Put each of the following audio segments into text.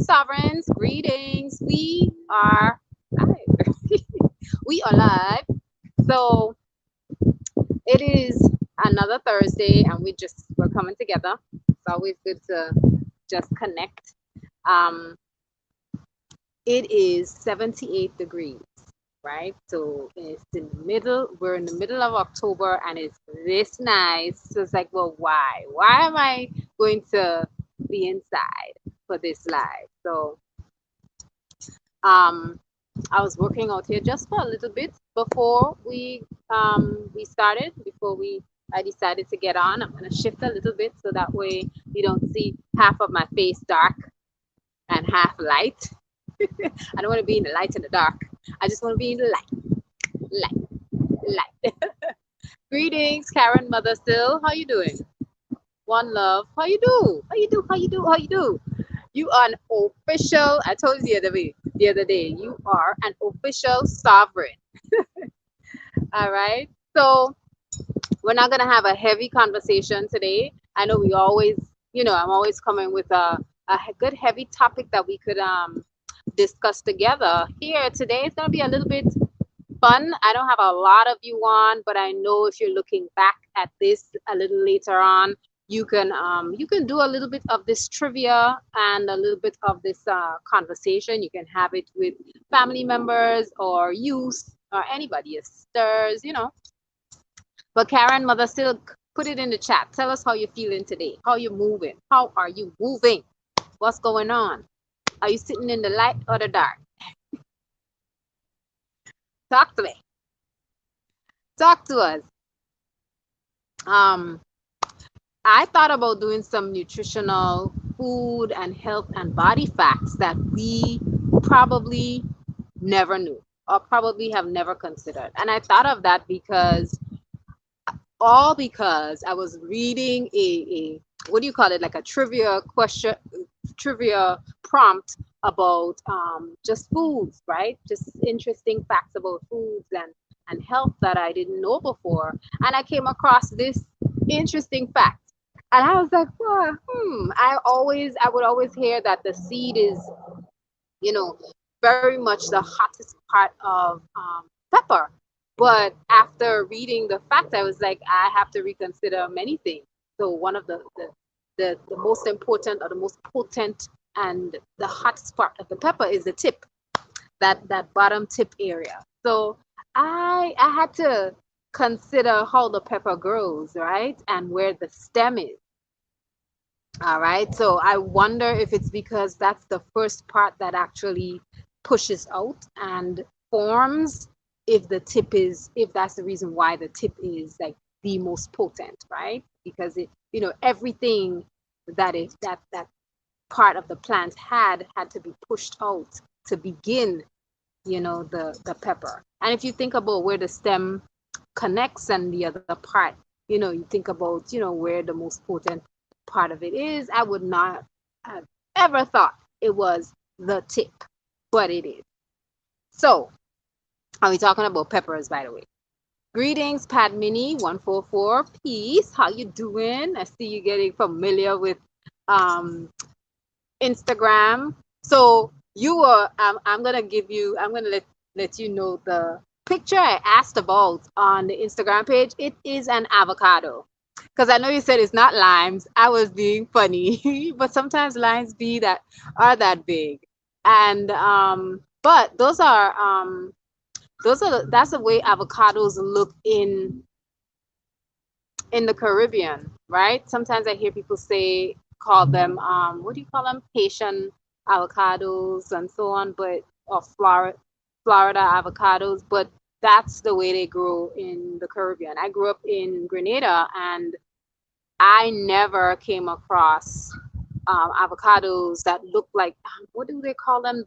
Sovereigns, greetings. We are live. We are live. So it is another Thursday, and we're coming together. It's always good to just connect. Um, it is 78 degrees, right? So it's in the middle. We're in the middle of October, and it's this nice. So it's like, well, why? Why am I going to be inside for this live? So um I was working out here just for a little bit before we started, before we I decided to get on. I'm gonna shift a little bit so that way you don't see half of my face dark and half light. I don't want to be in the light and the dark. I just want to be in the light, light. Greetings, Karen, mother still. How you doing? One love. How you do? How you do? How you do? How you do? You are an official. I told you the other day. You are an official sovereign. All right. So we're not gonna have a heavy conversation today. I know we always, I'm always coming with a good heavy topic that we could discuss together. Here today it's gonna be a little bit fun. I don't have a lot of you on, but I know if you're looking back at this a little later on, you can do a little bit of this trivia and a little bit of this conversation. You can have it with family members or youth or anybody, your sisters. But Karen, mother still put it in the chat. Tell us how you're feeling today. How you moving? How are you moving? What's going on? Are you sitting in the light or the dark? Talk to me. Talk to us. Um, I thought about doing some nutritional food and health and body facts that we probably never knew or probably have never considered. And I thought of that because I was reading a what do you call it, like a trivia prompt about just foods, right? Just interesting facts about foods and health that I didn't know before. And I came across this interesting fact. And I was like, well, I would always hear that the seed is, you know, very much the hottest part of pepper. But after reading the fact, I was like, I have to reconsider many things. So one of the most important or the most potent and the hottest part of the pepper is the tip, that bottom tip area. So I had to consider how the pepper grows, right? And where the stem is. All right. So I wonder if it's because that's the first part that actually pushes out and forms, if that's the reason why the tip is like the most potent, right? Because everything that part of the plant had to be pushed out to begin, the pepper. And if you think about where the stem connects and the other part, you think about, where the most potent part of it is. I would not have ever thought it was the tip, but it is. So, are we talking about peppers, by the way? Greetings, Padmini144. Peace. How you doing? I see you getting familiar with Instagram. So I'm gonna let you know the picture I asked about on the Instagram page. It is an avocado. Because I know you said it's not limes. I was being funny, but sometimes limes are that big, and but that's the way avocados look in the Caribbean, right? Sometimes I hear people call them what do you call them? Haitian avocados and so on, but or Florida avocados, but that's the way they grow in the Caribbean. I grew up in Grenada, and I never came across avocados that look like, what do they call them?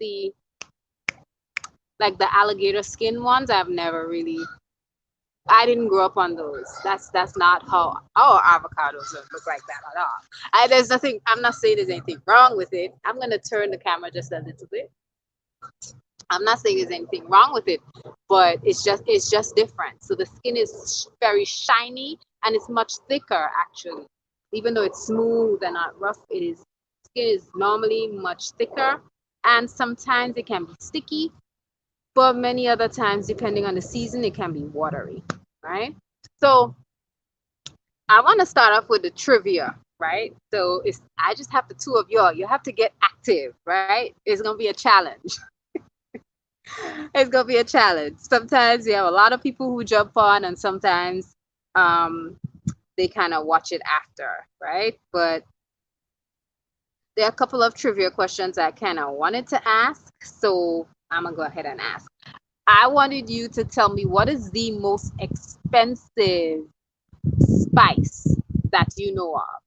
Like the alligator skin ones. I didn't grow up on those. That's not how our avocados look like that at all. There's nothing. I'm not saying there's anything wrong with it. I'm gonna turn the camera just a little bit. I'm not saying there's anything wrong with it, but it's just different. So the skin is very shiny and it's much thicker actually. Even though it's smooth and not rough, it is skin is normally much thicker, and sometimes it can be sticky, but many other times, depending on the season, it can be watery, right? So I want to start off with the trivia, right? So it's I just have the two of y'all. You have to get active, right? It's gonna be a challenge. It's gonna be a challenge. Sometimes you have a lot of people who jump on, and sometimes um, they kind of watch it after, right? But there are a couple of trivia questions I kind of wanted to ask, so I'm gonna go ahead and ask. I wanted you to tell me what is the most expensive spice that you know of.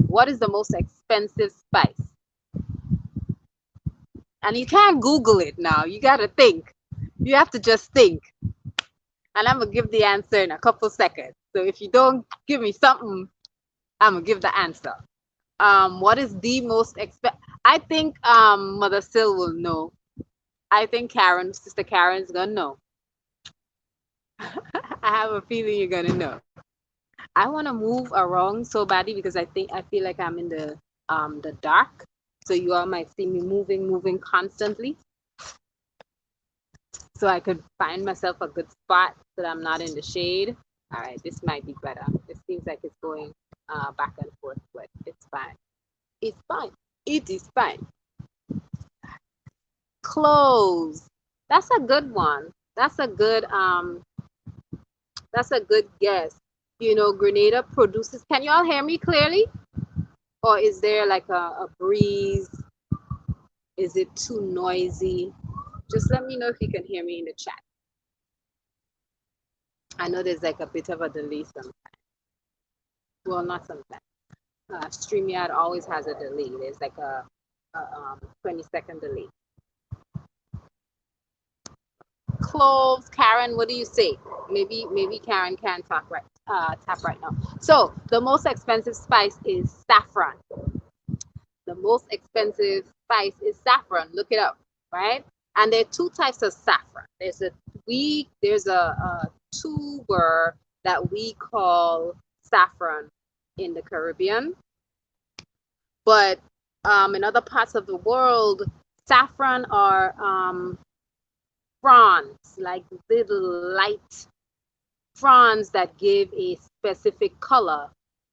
What is the most expensive spice? And you can't Google it now. You got to think. You have to just think. And I'm going to give the answer in a couple seconds. So if you don't give me something, I'm going to give the answer. What is the most expensive? I think Mother Sil will know. I think Sister Karen's going to know. I have a feeling you're going to know. I want to move around so badly because I feel like I'm in the dark. So you all might see me moving constantly. So I could find myself a good spot so that I'm not in the shade. All right, this might be better. It seems like it's going back and forth, but it's fine. It's fine. It is fine. Clothes. That's a good one. That's a good guess. You know, Grenada produces. Can you all hear me clearly? Or is there like a breeze? Is it too noisy? Just let me know if you can hear me in the chat. I know there's like a bit of a delay sometimes. Well, not sometimes. StreamYard always has a delay. There's like a 20-second delay. Cloves, Karen, what do you say? Maybe Karen can tap right now. So the most expensive spice is saffron. The most expensive spice is saffron. Look it up, right? And there are two types of saffron. There's a tuber that we call saffron in the Caribbean, but in other parts of the world, saffron are fronds, like little light fronds that give a specific color,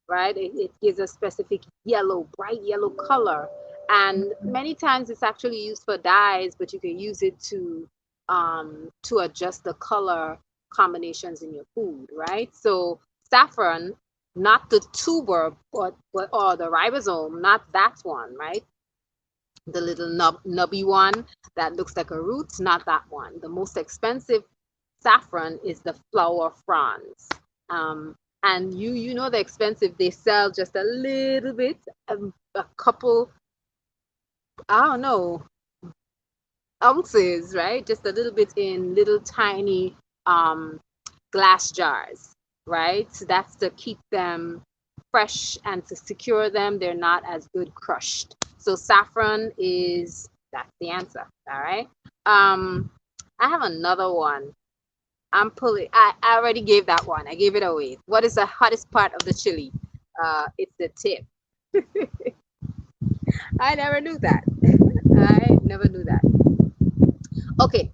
right? It gives a specific bright yellow color. And many times it's actually used for dyes, but you can use it to adjust the color combinations in your food, right? So saffron, not the tuber, or the ribosome, not that one, right? The little nubby one that looks like a root, not that one. The most expensive saffron is the flower fronds. And you know they're expensive. They sell just a little bit, a couple, I don't know, ounces, right? Just a little bit in little tiny glass jars, right? So that's to keep them fresh and to secure them. They're not as good crushed. So saffron that's the answer. All right. I have another one. I already gave that one. I gave it away. What is the hottest part of the chili? It's the tip. I never knew that. I never knew that. Okay.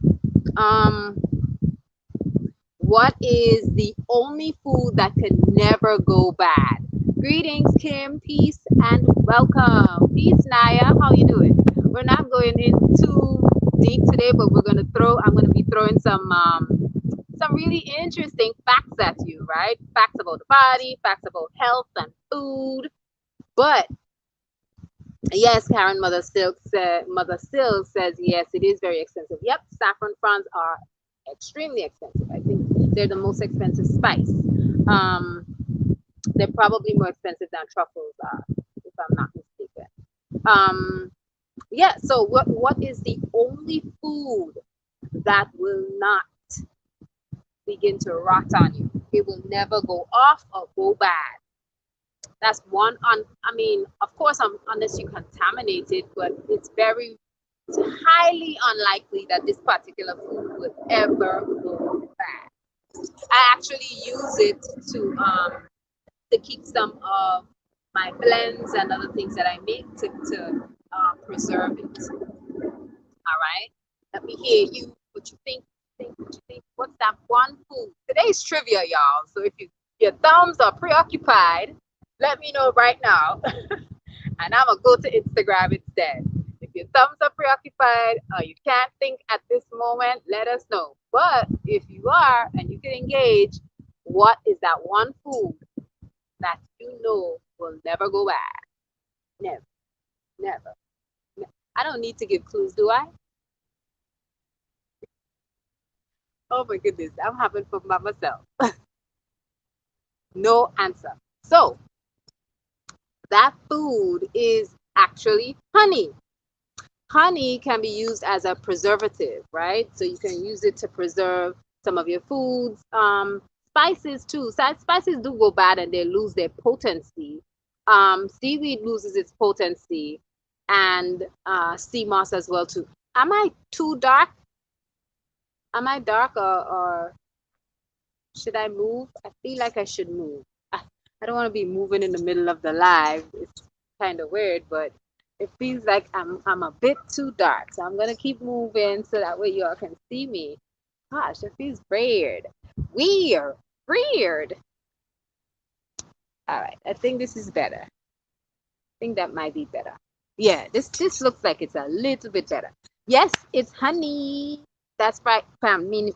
What is the only food that can never go bad? Greetings, Kim. Peace and welcome. Peace, Naya. How you doing? We're not going in too deep today, but I'm gonna be throwing some really interesting facts at you, right? Facts about the body, facts about health and food. But yes, Karen, Mother Silk says yes, it is very expensive. Yep, saffron fronds are extremely expensive. I think they're the most expensive spice. They're probably more expensive than truffles are, if I'm not mistaken. Yeah, so what is the only food that will not begin to rot on you? It will never go off or go bad. That's one of course, unless you contaminate it, but it's highly unlikely that this particular food would ever go bad. I actually use it to keep some of my blends and other things that I make to preserve it. All right. Let me hear you. What you think? What you think? What's that one food? Today's trivia, y'all. So if your thumbs are preoccupied, let me know right now, and I'm gonna go to Instagram instead. If your thumbs are preoccupied or you can't think at this moment, let us know. But if you are and you can engage, what is that one food that you know will never go bad? Never, never. I don't need to give clues, do I? Oh my goodness, I'm having fun by myself. No answer. So that food is actually honey. Honey can be used as a preservative, right? So you can use it to preserve some of your foods. Spices too. Spices do go bad and they lose their potency. Seaweed loses its potency, and sea moss as well too. Am I too dark? Am I dark, or should I move? I feel like I should move. I don't want to be moving in the middle of the live. It's kind of weird, but it feels like I'm a bit too dark. So I'm gonna keep moving so that way y'all can see me. Gosh, it feels weird. Weird. Weird. All right. I think this is better. I think that might be better. Yeah, this looks like it's a little bit better. Yes, it's honey. That's right, Padmini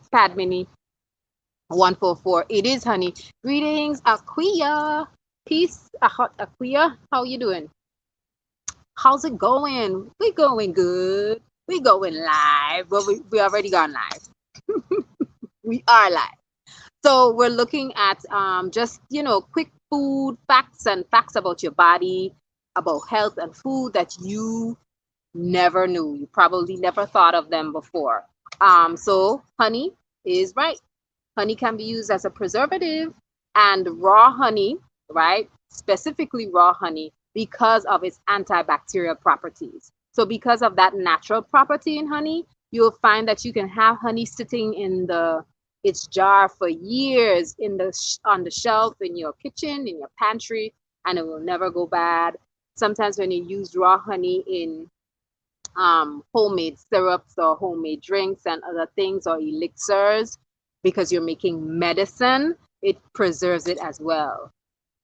144. It is honey. Greetings, Aquia. Peace, Aquia. How you doing? How's it going? We going good. We going live. Well, we already gone live. We are live. So we're looking at just, quick food facts and facts about your body, about health and food that you never knew. You probably never thought of them before. So honey is right. Honey can be used as a preservative, and raw honey, right? Specifically raw honey, because of its antibacterial properties. So because of that natural property in honey, you'll find that you can have honey sitting in its jar for years on the shelf in your kitchen, in your pantry, and it will never go bad. Sometimes when you use raw honey in homemade syrups or homemade drinks and other things, or elixirs, because you're making medicine, it preserves it as well.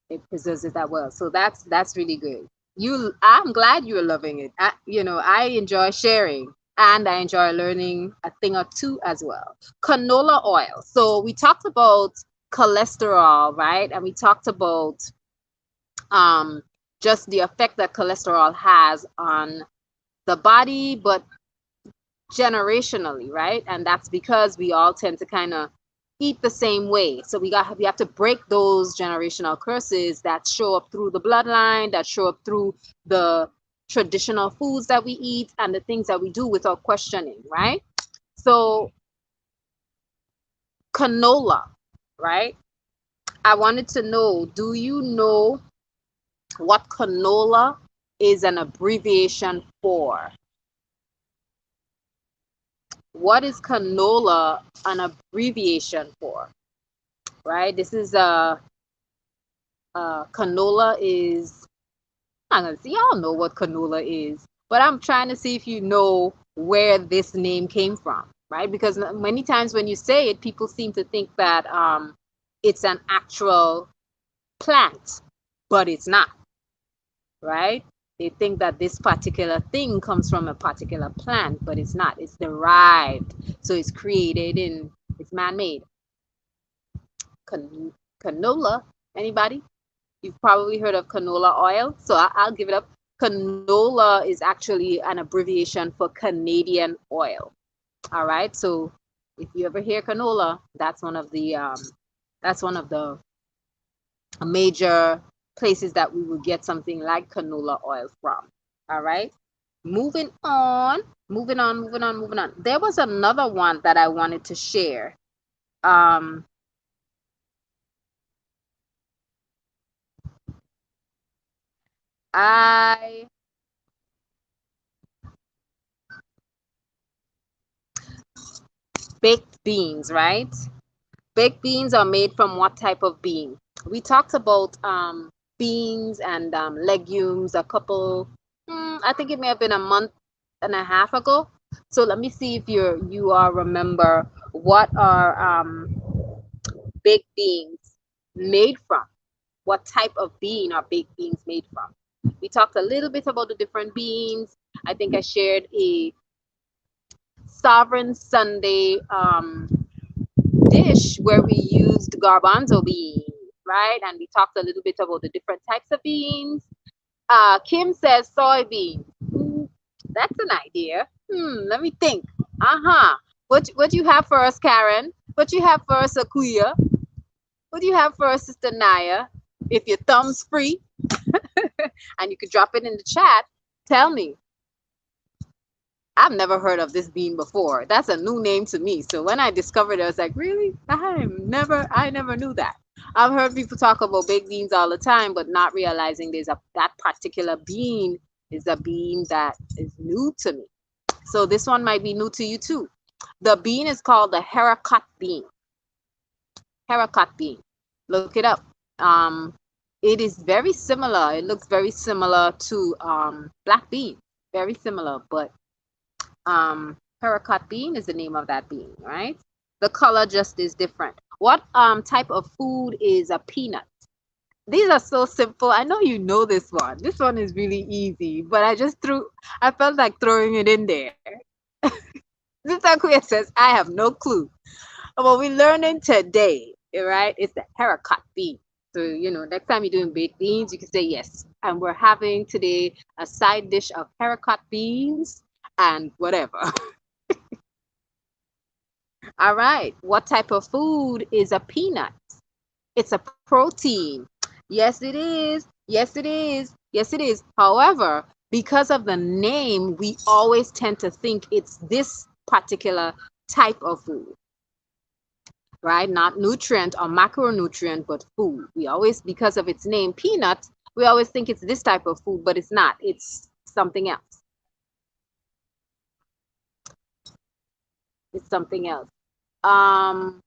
It preserves it as well. So that's really good. I'm glad you're loving it. I enjoy sharing, and I enjoy learning a thing or two as well. Canola oil. So we talked about cholesterol, right? And we talked about just the effect that cholesterol has on the body, but generationally, right? And that's because we all tend to kind of eat the same way. So we have to break those generational curses that show up through the bloodline, that show up through the traditional foods that we eat and the things that we do without questioning, right? So canola, right? I wanted to know, do you know what canola is an abbreviation for? What is canola an abbreviation for? Right? This is canola is, I'm gonna see, y'all know what canola is, but I'm trying to see if you know where this name came from, right? Because many times when you say it, people seem to think that it's an actual plant, but it's not, right? They think that this particular thing comes from a particular plant, but it's not. It's derived. So it's it's man-made. Canola, anybody? You've probably heard of canola oil. So I'll give it up. Canola is actually an abbreviation for Canadian oil. All right. So if you ever hear canola, that's one of the major places that we will get something like canola oil from. All right. Moving on. There was another one that I wanted to share. Baked beans, right? Baked beans are made from what type of bean? We talked about beans and legumes a couple, I think it may have been a month and a half ago. So let me see if you all remember what are baked beans made from. What type of bean are baked beans made from? We talked a little bit about the different beans. I think I shared a Sovereign Sunday dish where we used garbanzo beans, right? And we talked a little bit about the different types of beans. Kim says soybean. That's an idea. Let me think. Uh-huh. What you have for us, Karen? What you have for us, Akuya? What do you have for us, Sister Naya? If your thumb's free and you could drop it in the chat, tell me. I've never heard of this bean before. That's a new name to me. So when I discovered it, I was like, really? I never knew that. I've heard people talk about baked beans all the time, but not realizing that particular bean is a bean that is new to me. So this one might be new to you too. The bean is called the haricot bean. Haricot bean. Look it up. Um, it is very similar. It looks very similar to black bean. Very similar, but haricot bean is the name of that bean, right? The color just is different. What type of food is a peanut? These are so simple. I know you know this one. This one is really easy, but I felt like throwing it in there. Sister Queer says, I have no clue. What we're learning today, right, is the haricot bean. So, next time you're doing baked beans, you can say yes. And we're having today a side dish of haricot beans and whatever. All right. What type of food is a peanut? It's a protein. Yes, it is. Yes, it is. Yes, it is. However, because of the name, we always tend to think it's this particular type of food, right? Not nutrient or macronutrient, but food. We always, because of its name, peanut, we always think it's this type of food, but it's not. It's something else. It's something else. Um,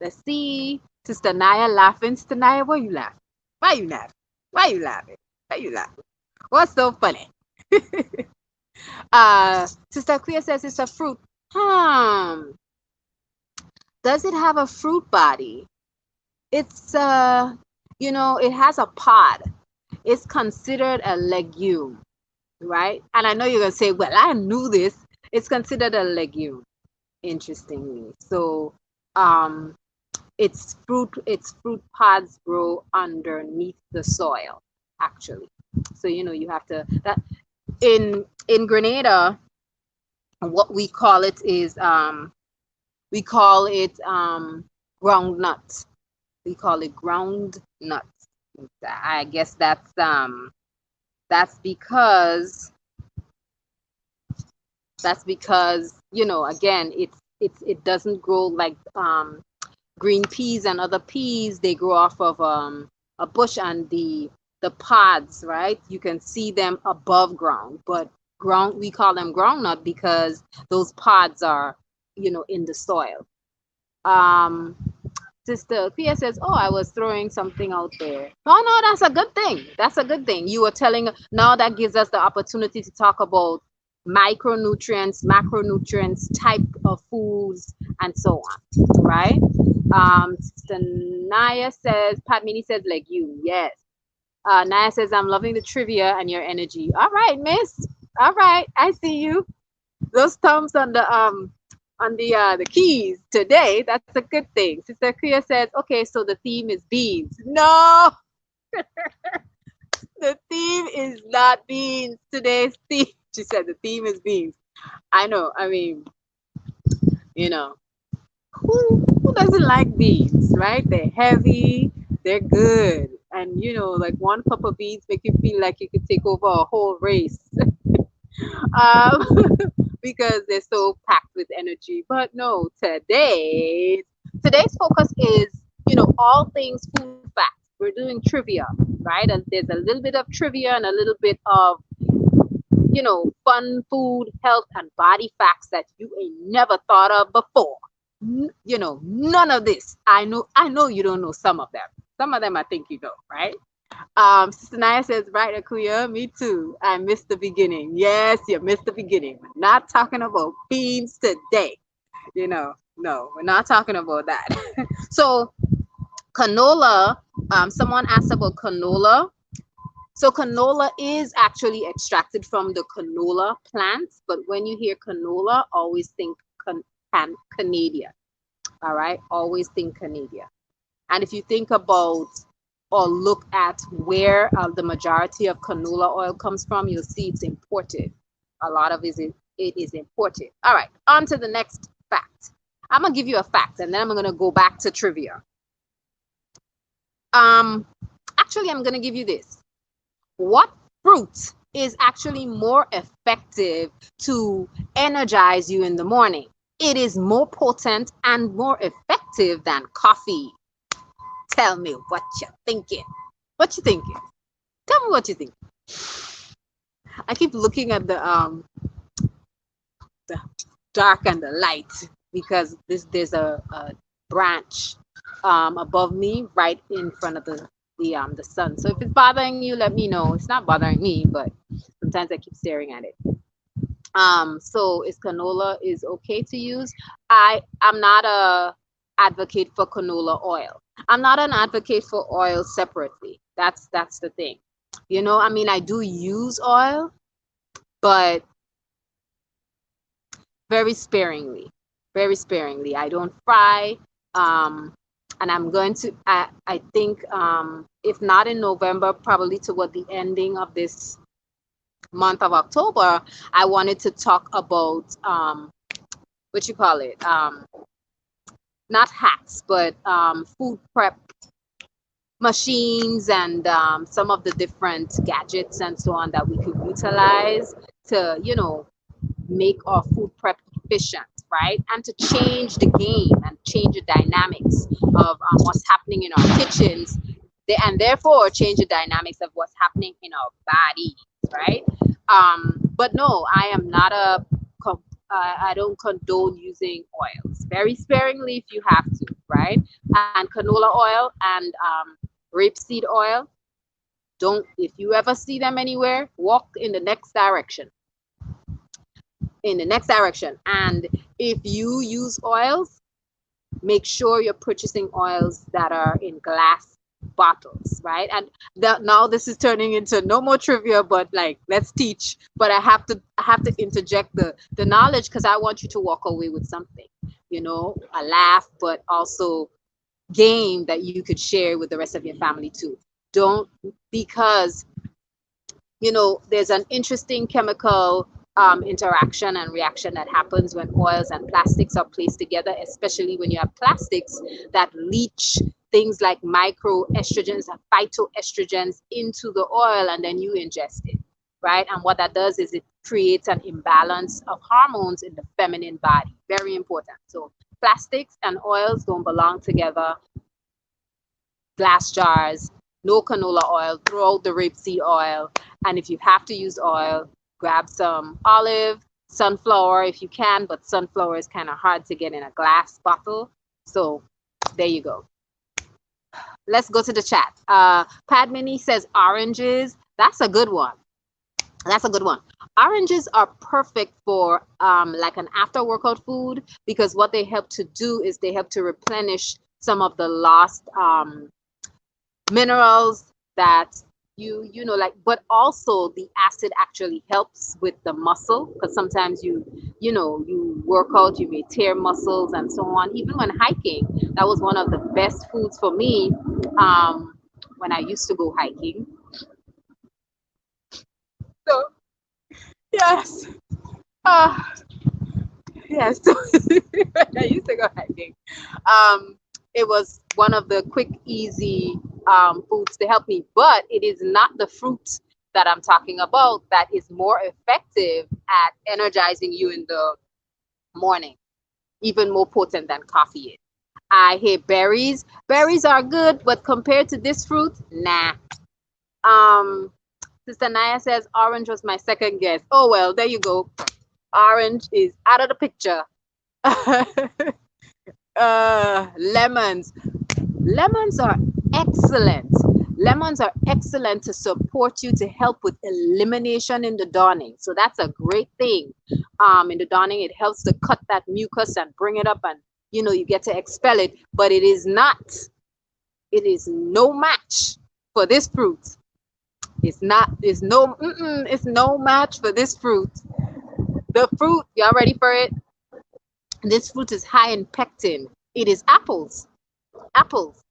let's see. Sister Naya laughing. Sister Naya, why you laughing? Why you laughing? Why you laughing? Why you laughing? What's so funny? Sister Clea says it's a fruit. Hmm. Does it have a fruit body? It's it has a pod. It's considered a legume, right? And I know you're gonna say, well, I knew this. It's considered a legume, interestingly. So its fruit pods grow underneath the soil, actually. So you have to that in Grenada, what we call it is ground nut. We call it ground nut. I guess that's because again, it doesn't grow like green peas and other peas. They grow off of a bush, and the pods, right, you can see them above ground, but we call them groundnut because those pods are in the soil. um Sister Pia says, oh, I was throwing something out there. Oh no, that's a good thing. That's a good thing. You were telling, now that gives us the opportunity to talk about micronutrients, macronutrients, type of foods, and so on. Right? Sister Naya says, Pat Mini says legume. Yes. Naya says, I'm loving the trivia and your energy. All right, miss. All right, I see you. Those thumbs on the keys today. That's a good thing. Sister Kuya says, okay, so the theme is beans. No, the theme is not beans. Today's theme, she said, the theme is beans. I know. I mean, you know, who doesn't like beans, right? They're heavy, they're good. And like one cup of beans make you feel like you could take over a whole race. um, because they're so packed with energy. But no, today's focus is all things food facts. We're doing trivia, right? And there's a little bit of trivia and a little bit of fun food, health, and body facts that you ain't never thought of before. None of this. I know you don't know some of them. Some of them I think you know, right? Sister Naya says, right, Akuya, me too. I missed the beginning. Yes, you missed the beginning. We're not talking about beans today. No, we're not talking about that. So canola, someone asked about canola. So canola is actually extracted from the canola plant, but when you hear canola, always think Canadian. All right, always think Canadian. And if you think about or look at where the majority of canola oil comes from, you'll see it's imported. A lot of it is imported. All right, on to the next fact. I'm gonna give you a fact, and then I'm gonna go back to trivia. Um, Actually, I'm gonna give you this. What fruit is actually more effective to energize you in the morning? It is more potent and more effective than coffee. Tell me what you're thinking. What you thinking? Tell me what you think. I keep looking at the dark and the light because there's a branch above me right in front of the sun. So if it's bothering you, let me know. It's not bothering me, but sometimes I keep staring at it. So is canola is okay to use? I'm not a advocate for canola oil. I'm not an advocate for oil separately. That's the thing. I mean, I do use oil, but very sparingly. Very sparingly. I don't fry. Um, and I'm going to I think if not in November, probably toward the ending of this month of October, I wanted to talk about what you call it, not hacks, but food prep machines and some of the different gadgets and so on that we could utilize to, make our food prep efficient, right? And to change the game and change the dynamics of what's happening in our kitchens, and therefore change the dynamics of what's happening in our bodies, right? But no, I am not I don't condone using oils. Very sparingly if you have to, right? And canola oil and rapeseed oil. Don't, if you ever see them anywhere, walk in the next direction. In the next direction. And if you use oils, make sure you're purchasing oils that are in glass bottles, right? And now this is turning into no more trivia, but like let's teach. But I have to interject the knowledge because I want you to walk away with something, a laugh, but also game that you could share with the rest of your family too. Don't, because there's an interesting chemical interaction and reaction that happens when oils and plastics are placed together, especially when you have plastics that leach things like microestrogens and phytoestrogens into the oil, and then you ingest it, right? And what that does is it creates an imbalance of hormones in the feminine body. Very important. So plastics and oils don't belong together. Glass jars, no canola oil, throw out the rapeseed oil. And if you have to use oil, grab some olive, sunflower if you can, but sunflower is kind of hard to get in a glass bottle. So there you go. Let's go to the chat. Padmini says oranges. That's a good one. That's a good one. Oranges are perfect for like an after workout food, because what they help to do is they help to replenish some of the lost minerals that like, but also the acid actually helps with the muscle, because sometimes you work out, you may tear muscles and so on. Even when hiking, that was one of the best foods for me when I used to go hiking. So yes, yes. When I used to go hiking, it was one of the quick, easy foods to help me. But it is not the fruit that I'm talking about that is more effective at energizing you in the morning, even more potent than coffee is. I hear berries. Berries are good, but compared to this fruit, nah. Sister Naya says orange was my second guess. Oh well, there you go. Orange is out of the picture. Lemons. Lemons are excellent. Lemons are excellent to support you to help with elimination in the dawning. So that's a great thing. In the dawning, it helps to cut that mucus and bring it up, and you get to expel it. But it is not. It is no match for this fruit. It's not. It's no. It's no match for this fruit. The fruit. Y'all ready for it? This fruit is high in pectin. It is apples. Apples.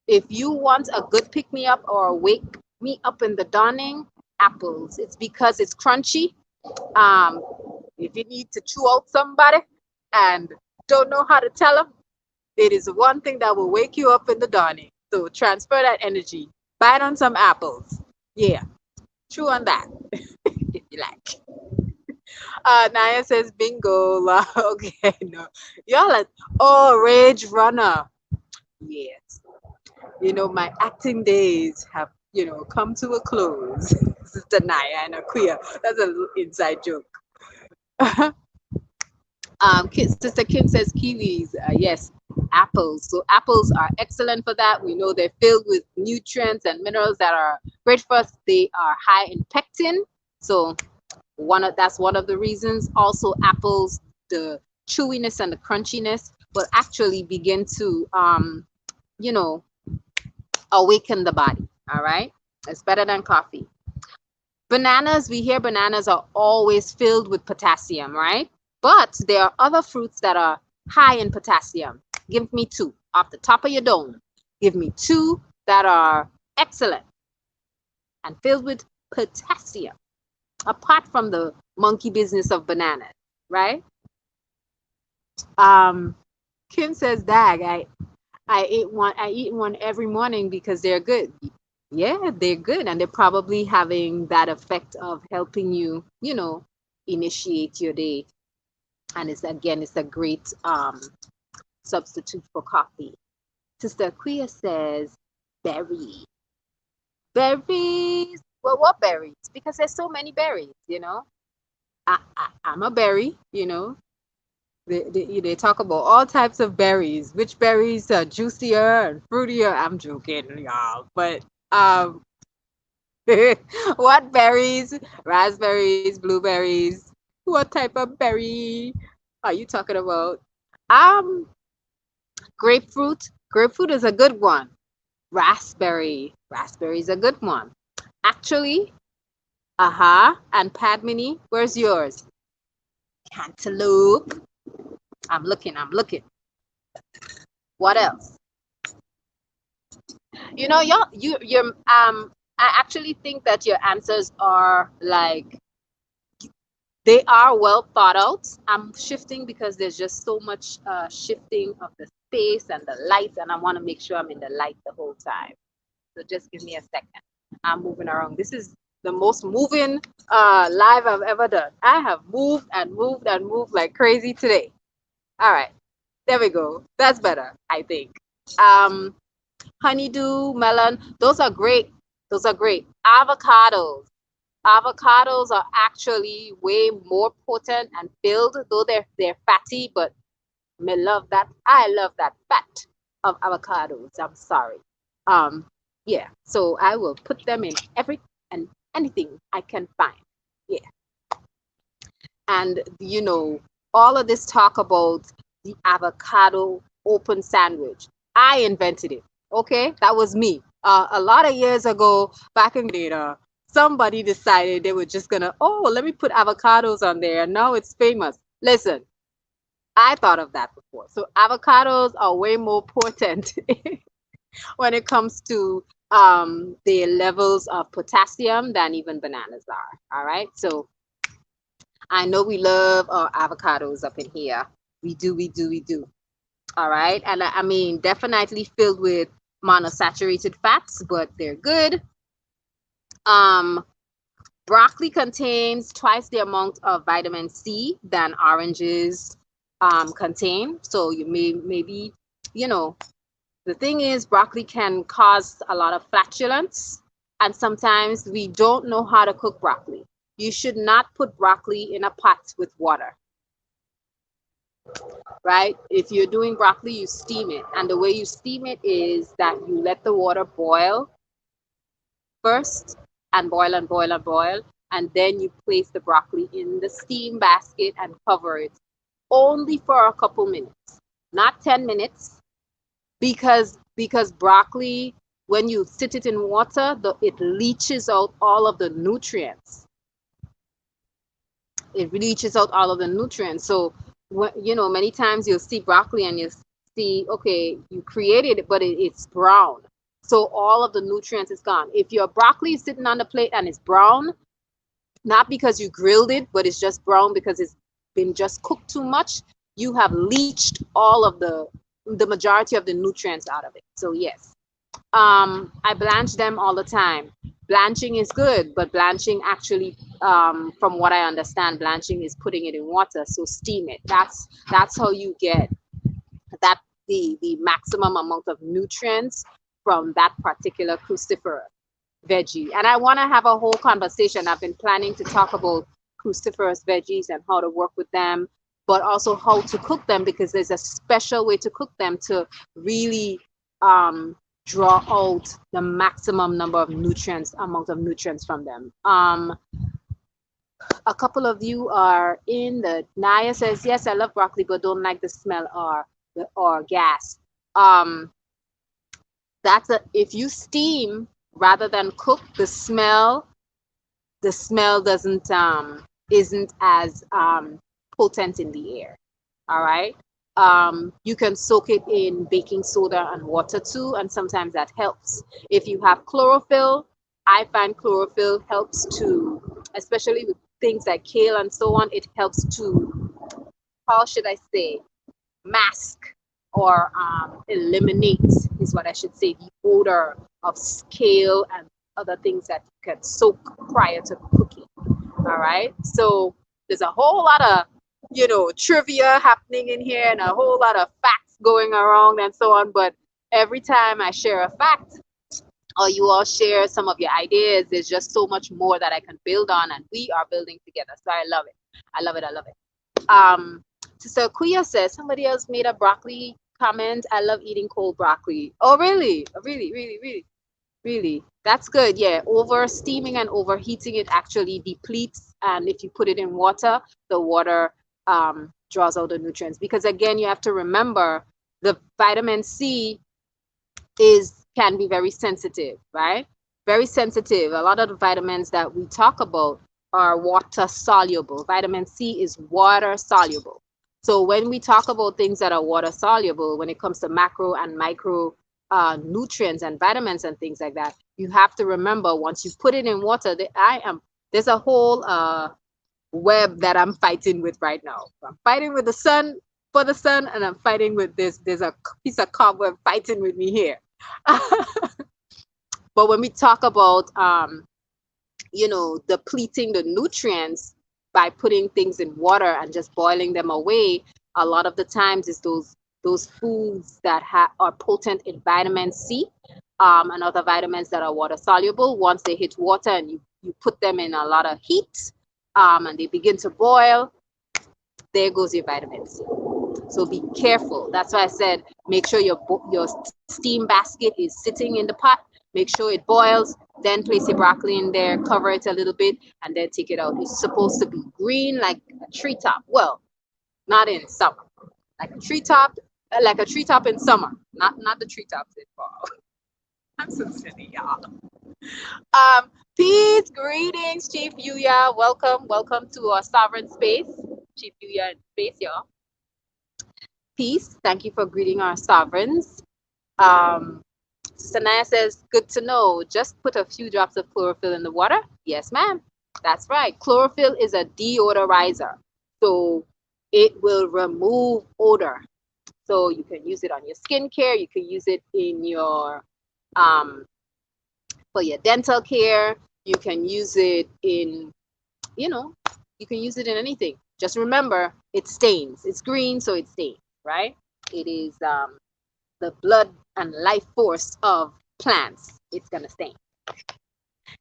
If you want a good pick me up or wake me up in the dawning, apples. It's because it's crunchy. Um, if you need to chew out somebody and don't know how to tell them, it is one thing that will wake you up in the dawning. So transfer that energy. Bite on some apples. Yeah, chew on that if you like. Naya says bingo. Okay, no. Y'all like, oh, Rage Runner. Yes. My acting days have, come to a close. Sister Naya and a queer. That's a little inside joke. Sister Kim says kiwis. Yes, apples. So apples are excellent for that. We know they're filled with nutrients and minerals that are great for us. They are high in pectin. So that's one of the reasons. Also, apples, the chewiness and the crunchiness will actually begin to awaken the body. All right, it's better than coffee. Bananas, we hear bananas are always filled with potassium, right? But there are other fruits that are high in potassium. Give me two off the top of your dome. Give me two that are excellent and filled with potassium, apart from the monkey business of bananas, right? Kim says, "Dag, I eat one every morning because they're good." Yeah, they're good, and they're probably having that effect of helping you, initiate your day. And it's a great substitute for coffee. Sister Quia says berries. Berries. Well, what berries? Because there's so many berries, I'm a berry, They talk about all types of berries. Which berries are juicier and fruitier? I'm joking, y'all. But what berries? Raspberries, blueberries. What type of berry are you talking about? Um, Grapefruit. Grapefruit is a good one. Raspberry. Raspberry is a good one. Actually, and Padmini, where's yours? Cantaloupe. I'm looking. What else? I actually think that your answers are like, they are well thought out. I'm shifting because there's just so much shifting of the space and the light, and I want to make sure I'm in the light the whole time. So just give me a second. I'm moving around. This is the most moving live I've ever done. I have moved and moved and moved like crazy today. All right, there we go. That's better, I think. Honeydew, melon, those are great. Avocados. Avocados are actually way more potent and filled, though they're fatty, but I love that fat of avocados. I'm sorry. Yeah, so I will put them in every and anything I can find. Yeah. And all of this talk about the avocado open sandwich. I invented it. Okay, that was me. A lot of years ago, back in data, somebody decided they were just gonna, let me put avocados on there, and now it's famous. Listen, I thought of that before. So avocados are way more potent when it comes to the levels of potassium than even bananas are. All right, so I know we love our avocados up in here. We do. All right, and I mean, definitely filled with monosaturated fats, but they're good. Broccoli contains twice the amount of vitamin C than oranges contain. So you maybe, the thing is, broccoli can cause a lot of flatulence, and sometimes we don't know how to cook broccoli. You should not put broccoli in a pot with water. Right? If you're doing broccoli, you steam it. And the way you steam it is that you let the water boil first and boil and boil and boil. And then you place the broccoli in the steam basket and cover it only for a couple minutes, not 10 minutes, because broccoli, when you sit it in water, it leaches out all of the nutrients. It leaches out all of the nutrients. So, many times you'll see broccoli and you see, okay, you created it, but it's brown. So all of the nutrients is gone. If your broccoli is sitting on the plate and it's brown, not because you grilled it, but it's just brown because it's been just cooked too much, you have leached all of the majority of the nutrients out of it. So yes, I blanch them all the time. Blanching is good, but blanching actually, from what I understand, blanching is putting it in water. So steam it. That's how you get that the maximum amount of nutrients from that particular cruciferous veggie. And I want to have a whole conversation. I've been planning to talk about cruciferous veggies and how to work with them, but also how to cook them, because there's a special way to cook them to really draw out the maximum amount of nutrients from them. A couple of you are in the Naya says, yes, I love broccoli, but don't like the smell or gas. If you steam rather than cook, the smell doesn't isn't as potent in the air. All right. You can soak it in baking soda and water too, and sometimes that helps. If you have chlorophyll, I find chlorophyll helps to, especially with things like kale and so on, it helps to, how should I say, mask or eliminate, is what I should say, the odor of kale and other things that you can soak prior to cooking. All right. So there's a whole lot of, trivia happening in here and a whole lot of facts going around and so on. But every time I share a fact or you all share some of your ideas, there's just so much more that I can build on, and we are building together. So I love it. I love it. I love it. Sister Kuya says, somebody else made a broccoli comment. I love eating cold broccoli. Oh, really? Really, really, really, really? That's good. Yeah. Over steaming and overheating it actually depletes. And if you put it in water, the water draws out the nutrients. Because again, you have to remember the vitamin C can be very sensitive, right? Very sensitive. A lot of the vitamins that we talk about are water soluble. Vitamin C is water soluble. So when we talk about things that are water soluble, when it comes to macro and micro nutrients and vitamins and things like that, you have to remember, once you put it in water, there's a whole web that I'm fighting with right now. I'm fighting with the sun, for the sun, and I'm fighting with this. There's a piece of cobweb fighting with me here. But when we talk about depleting the nutrients by putting things in water and just boiling them away, a lot of the times it's those foods that are potent in vitamin C and other vitamins that are water soluble. Once they hit water and you put them in a lot of heat and they begin to boil, there goes your vitamin C. So be careful. That's why I said make sure your steam basket is sitting in the pot. Make sure it boils. Then place your broccoli in there, cover it a little bit, and then take it out. It's supposed to be green like a treetop. Well, not in summer. Like a treetop in summer. Not the treetops in fall. I'm so silly, y'all. Peace, greetings, Chief Yuya. Welcome to our sovereign space. Chief Yuya in space, y'all. Peace. Thank you for greeting our sovereigns. Sanaya says, good to know. Just put a few drops of chlorophyll in the water. Yes, ma'am. That's right. Chlorophyll is a deodorizer. So it will remove odor. So you can use it on your skincare. You can use it in your for your dental care. You can use it in, you can use it in anything. Just remember, it stains. It's green, so it stains, right? It is the blood and life force of plants. It's gonna stain.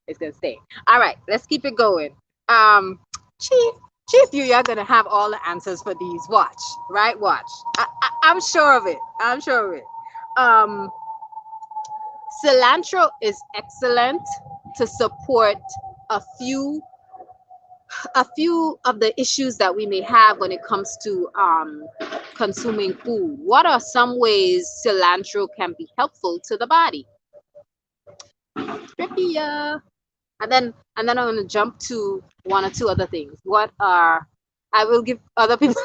It's gonna stain. All right, let's keep it going. Chief, you're gonna have all the answers for these. Watch, right? Watch. I'm sure of it. I'm sure of it. Cilantro is excellent to support a few of the issues that we may have when it comes to consuming food. What are some ways cilantro can be helpful to the body? Trivia. And then I'm gonna jump to one or two other things. What are I will give other people.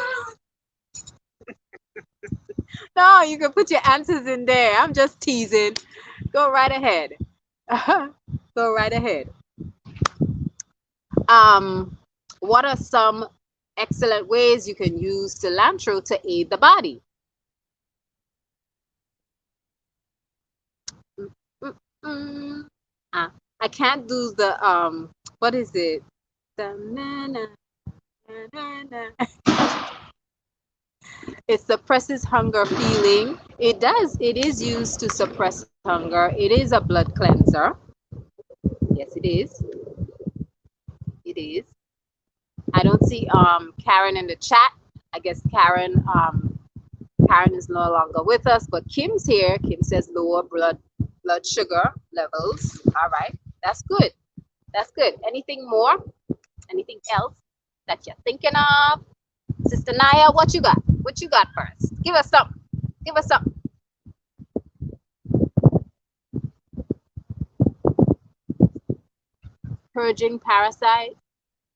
No, you can put your answers in there. I'm just teasing. Go right ahead. Go right ahead. Um, what are some excellent ways you can use cilantro to aid the body? Mm, mm. I can't do the what is it? The na, na, na, na. It suppresses hunger feeling. It does. It is used to suppress hunger. It is a blood cleanser. Yes, it is. It is. I don't see Karen in the chat. I guess Karen is no longer with us, but Kim's here. Kim says lower blood sugar levels. All right. That's good. That's good. Anything more? Anything else that you're thinking of? Sister Naya, what you got? What you got first? Give us something. Give us something. Purging parasites.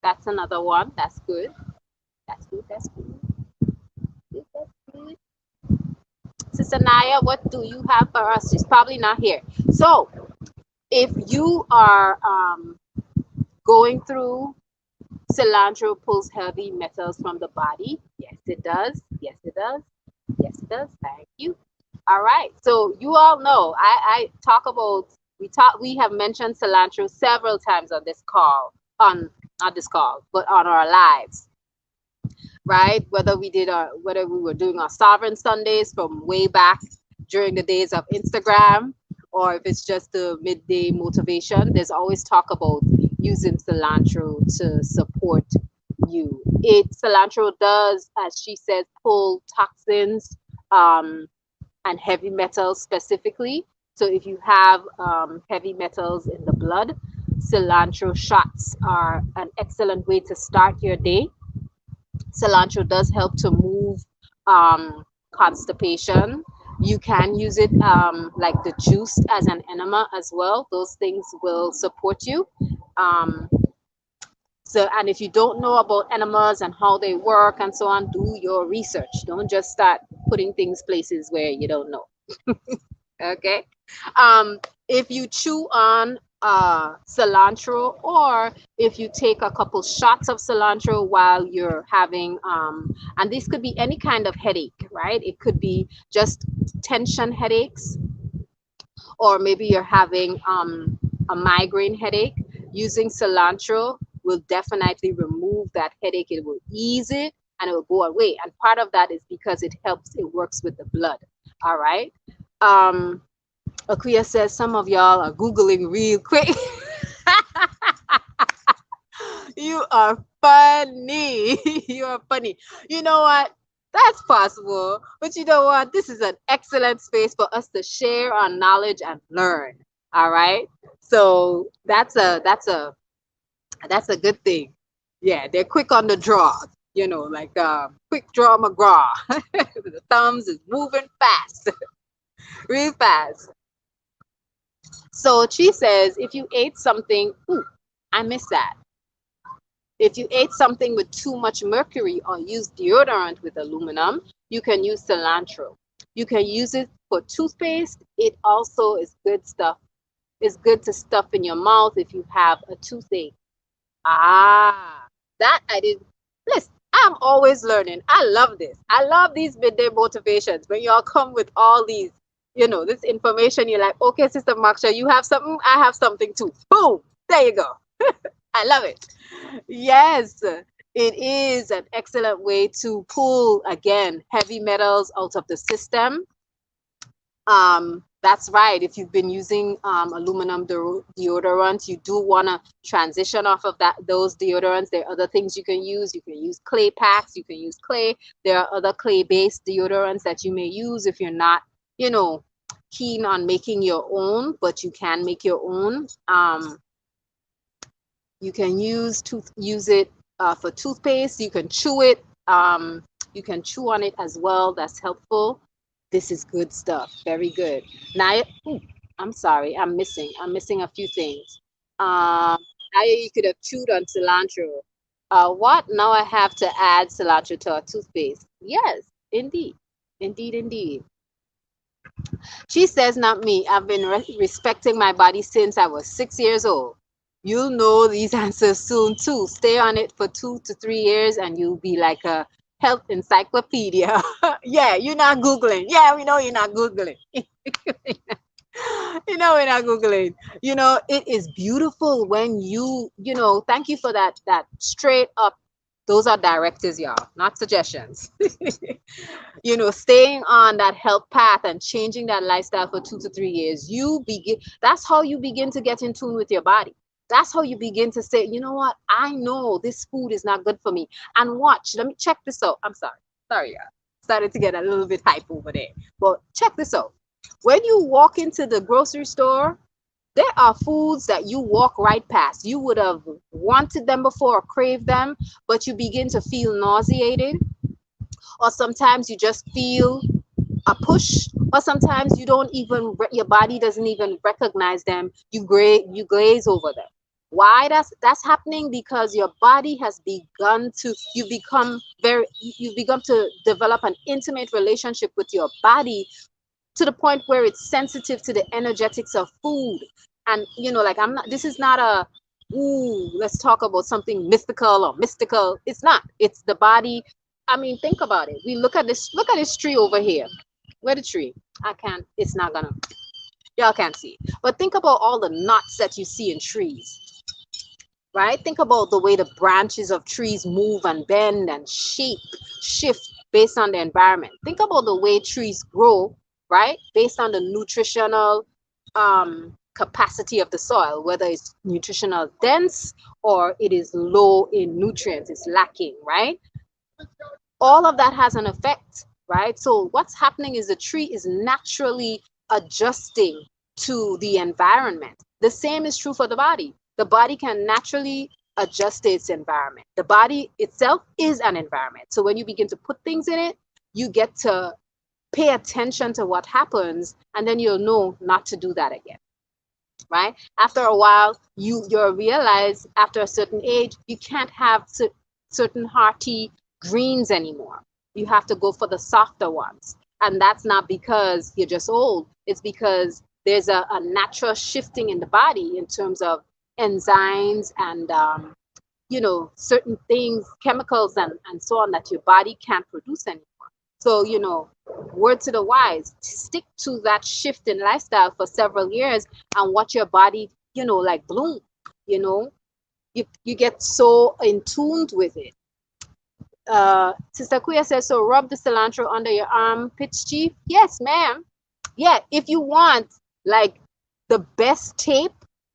That's another one. That's good. That's good. That's good. That's good. Sister Naya, what do you have for us? She's probably not here. So, if you are going through, cilantro pulls heavy metals from the body. Yes, it does. Yes, it does. Yes, it does. Thank you. All right. So you all know I talk about we have mentioned cilantro several times on this call, on not this call, but on our lives, right? Whether we were doing our Sovereign Sundays from way back during the days of Instagram, or if it's just the midday motivation, there's always talk about using cilantro to support you. Cilantro does, as she says, pull toxins and heavy metals specifically. So if you have heavy metals in the blood, cilantro shots are an excellent way to start your day. Cilantro does help to move constipation. You can use it like the juice as an enema as well. Those things will support you. Um, and if you don't know about enemas and how they work and so on, do your research. Don't just start putting things places where you don't know. Okay. If you chew on cilantro, or if you take a couple shots of cilantro while you're having and this could be any kind of headache, right? It could be just tension headaches, or maybe you're having a migraine headache. Using cilantro will definitely remove that headache. It will ease it and it will go away. And part of that is because it works with the blood. All right. Akuya says some of y'all are Googling real quick. You are funny. You are funny. You know what? That's possible. But you know what? This is an excellent space for us to share our knowledge and learn. All right. So that's a good thing. Yeah, they're quick on the draw. You know, like quick draw McGraw. The thumbs is moving fast, real fast. So she says, if you ate something, I missed that. If you ate something with too much mercury or used deodorant with aluminum, you can use cilantro. You can use it for toothpaste. It also is good stuff. It's good to stuff in your mouth if you have a toothache. That I didn't. Listen, I'm always learning. I love this. I love these midday motivations when y'all come with all these, this information. You're like, okay, Sister Maksha, you have something. I have something too. Boom. There you go. I love it. Yes, it is an excellent way to pull, again, heavy metals out of the system. That's right. If you've been using aluminum deodorant, you do want to transition off of those deodorants. There are other things you can use. You can use clay packs. You can use clay. There are other clay-based deodorants that you may use if you're not, keen on making your own, but you can make your own. You can use it for toothpaste. You can chew it. You can chew on it as well. That's helpful. This is good stuff. Very good. Now, I'm sorry. I'm missing a few things. Now you could have chewed on cilantro. What? Now I have to add cilantro to our toothpaste. Yes, indeed. Indeed, indeed. She says, not me. I've been respecting my body since I was 6 years old. You'll know these answers soon too. Stay on it for 2 to 3 years and you'll be like a health encyclopedia. Yeah, you're not Googling. Yeah, we know you're not Googling. You know we're not Googling. It is beautiful when thank you for that straight up. Those are directives, y'all, not suggestions. Staying on that health path and changing that lifestyle for 2 to 3 years, that's how you begin to get in tune with your body. That's how you begin to say, you know what, I know this food is not good for me. And watch, let me check this out. I'm sorry, y'all. Started to get a little bit hype over there. But check this out. When you walk into the grocery store, there are foods that you walk right past. You would have wanted them before or craved them, but you begin to feel nauseated, or sometimes you just feel a push, or sometimes you don't even your body doesn't even recognize them. You glaze over them. Why that's happening? Because your body has begun to you've begun to develop an intimate relationship with your body, to the point where it's sensitive to the energetics of food. And like, I'm not this is not a, ooh, let's talk about something mythical or mystical. It's not. It's the body. I mean, think about it. We look at this tree over here. Where the tree? I can't, it's not gonna, y'all can't see it. But think about all the knots that you see in trees, right? Think about the way the branches of trees move and bend and shift based on the environment. Think about the way trees grow, right? Based on the nutritional capacity of the soil, whether it's nutritional dense or it is low in nutrients, it's lacking, right? All of that has an effect, right? So what's happening is the tree is naturally adjusting to the environment. The same is true for the body. The body can naturally adjust to its environment. The body itself is an environment. So when you begin to put things in it, you get to pay attention to what happens, and then you'll know not to do that again, right? After a while, you'll realize after a certain age, you can't have certain hearty greens anymore. You have to go for the softer ones. And that's not because you're just old. It's because there's a natural shifting in the body in terms of enzymes and certain things, chemicals and so on, that your body can't produce anymore. So, word to the wise, stick to that shift in lifestyle for several years and watch your body, like bloom. You get so in tuned with it. Sister Kuya says, so rub the cilantro under your armpits, Chief. Yes, ma'am. Yeah, if you want, like, the best tape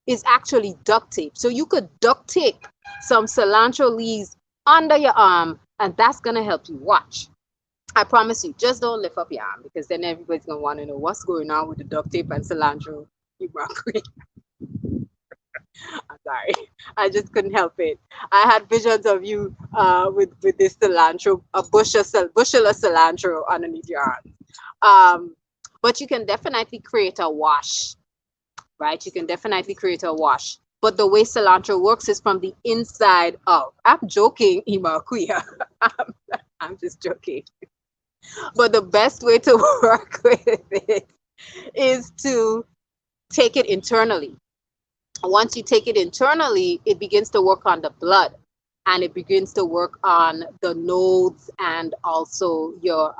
is actually duct tape. So you could duct tape some cilantro leaves under your arm, and that's gonna help you. Watch. I promise you, just don't lift up your arm, because then everybody's gonna want to know what's going on with the duct tape and cilantro. I'm sorry, I just couldn't help it. I had visions of you with this cilantro, a bushel of cilantro underneath your arm. But you can definitely create a wash, right? You can definitely create a wash. But the way cilantro works is from the inside out. I'm joking, Ima Kuya. I'm just joking. But the best way to work with it is to take it internally. Once you take it internally, it begins to work on the blood, and it begins to work on the nodes and also your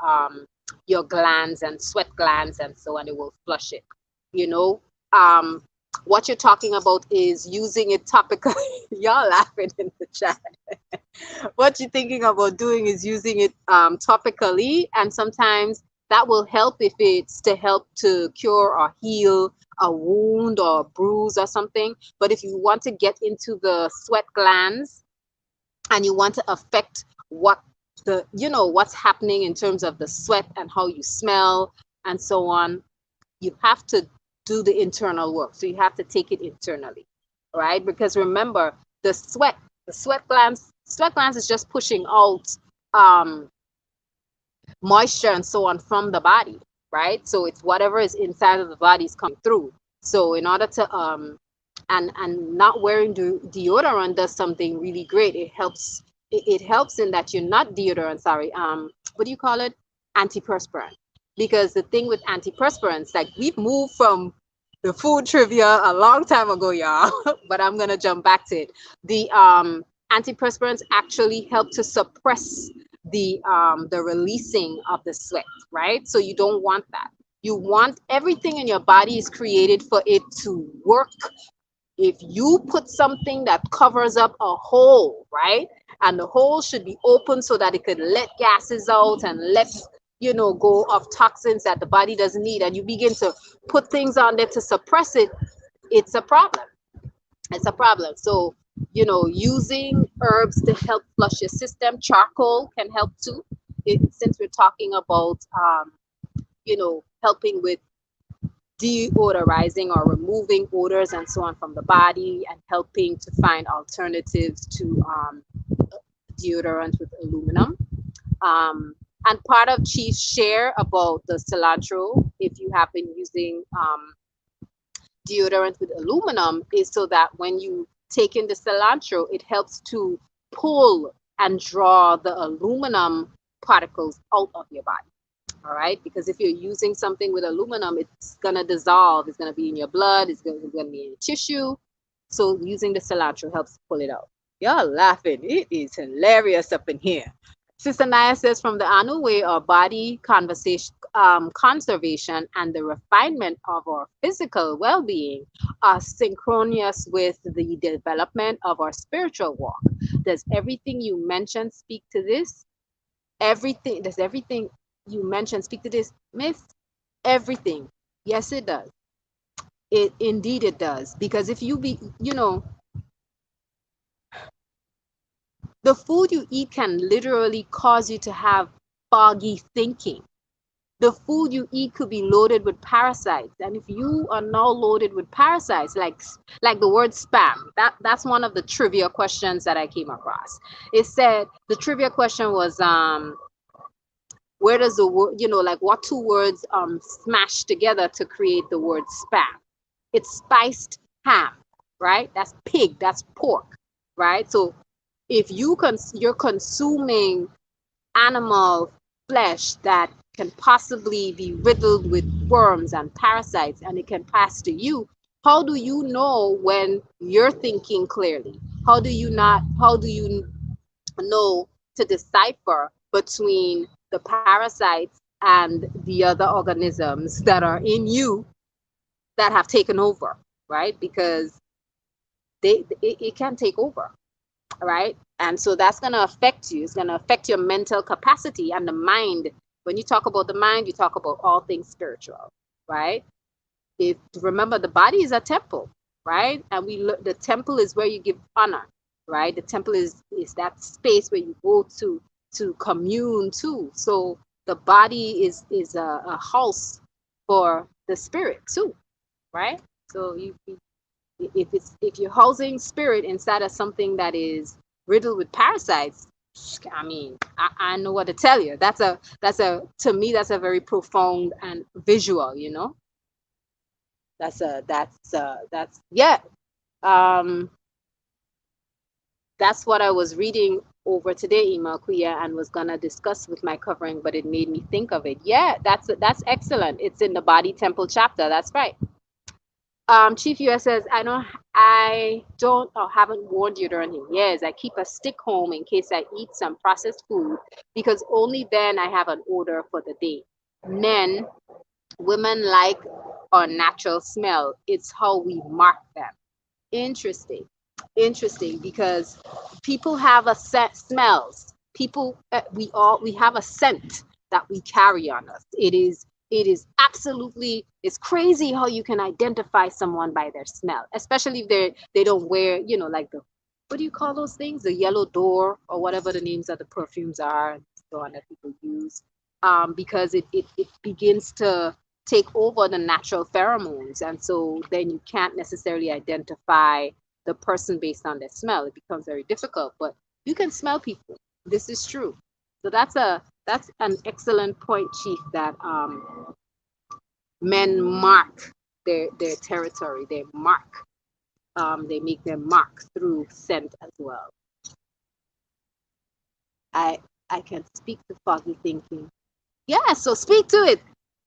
glands and sweat glands and so on. It will flush it. What you're talking about is using it topically. Y'all laughing in the chat. What you're thinking about doing is using it topically, and sometimes that will help if it's to help to cure or heal a wound or a bruise or something. But if you want to get into the sweat glands and you want to affect what's happening in terms of the sweat and how you smell and so on, you have to do the internal work. So you have to take it internally, right? Because remember, the sweat, the sweat glands is just pushing out um, moisture and so on from the body, right? So it's whatever is inside of the body is coming through. So in order to and not wearing deodorant does something really great. It helps in that you're not deodorant, sorry, what do you call it? Antiperspirant. Because the thing with antiperspirants, like we've moved from the food trivia a long time ago, y'all, but I'm gonna jump back to it. The antiperspirants actually help to suppress the releasing of the sweat, right? So you don't want that. You want everything in your body is created for it to work. If you put something that covers up a hole, right, and the hole should be open so that it could let gases out and let go of toxins that the body doesn't need, and you begin to put things on there to suppress it, it's a problem. It's a problem. So using herbs to help flush your system, charcoal can help too. Since we're talking about helping with deodorizing or removing odors and so on from the body, and helping to find alternatives to deodorant with aluminum. And part of Chief's share about the cilantro, if you have been using deodorant with aluminum, is so that when you take in the cilantro, it helps to pull and draw the aluminum particles out of your body. All right, because if you're using something with aluminum, it's gonna dissolve. It's gonna be in your blood. It's gonna be in your tissue. So using the cilantro helps pull it out. Y'all laughing? It is hilarious up in here. Sister Naya says, from the Anu way, our body conservation and the refinement of our physical well-being are synchronous with the development of our spiritual walk. Does everything you mentioned speak to this? Does everything you mentioned speak to this, Miss? Everything. Yes, it does. Indeed it does. Because if the food you eat can literally cause you to have foggy thinking. The food you eat could be loaded with parasites, and if you are now loaded with parasites, like the word spam, that's one of the trivia questions that I came across. It said the trivia question was where does the word, like what two words smash together to create the word spam? It's spiced ham, right? That's pig, that's pork, right? So if you're consuming animal flesh that can possibly be riddled with worms and parasites, and it can pass to you, how do you know when you're thinking clearly? How do you know to decipher between the parasites and the other organisms that are in you that have taken over, right? Because it can take over, right? And so that's going to affect you. It's going to affect your mental capacity and the mind. When you talk about the mind, you talk about all things spiritual, right? If remember, the body is a temple, right? And the temple is where you give honor, right? The temple is that space where you go to commune to. So the body is a house for the spirit too, right? So if you're housing spirit inside of something that is riddled with parasites, I mean, I know what to tell you. To me, that's a very profound and visual, that's yeah. Um, that's what I was reading over today, Ima Kuya, and was gonna discuss with my covering, but it made me think of it. Yeah, that's excellent. It's in the body temple chapter. That's right. Chief US says, I don't or haven't worn deodorant in years. I keep a stick home in case I eat some processed food because only then I have an odor for the day. Men, women like our natural smell. It's how we mark them. Interesting. Interesting, because people have a set smells. People, we have a scent that we carry on us. It is absolutely, it's crazy how you can identify someone by their smell, especially if they don't wear, like what do you call those things? The yellow door or whatever the names of the perfumes are and so on that people use. Because it begins to take over the natural pheromones. And so then you can't necessarily identify the person based on their smell. It becomes very difficult, but you can smell people. This is true. So that's an excellent point, Chief, that men mark their territory. They make their mark through scent as well. I can speak to foggy thinking. Yeah, so speak to it,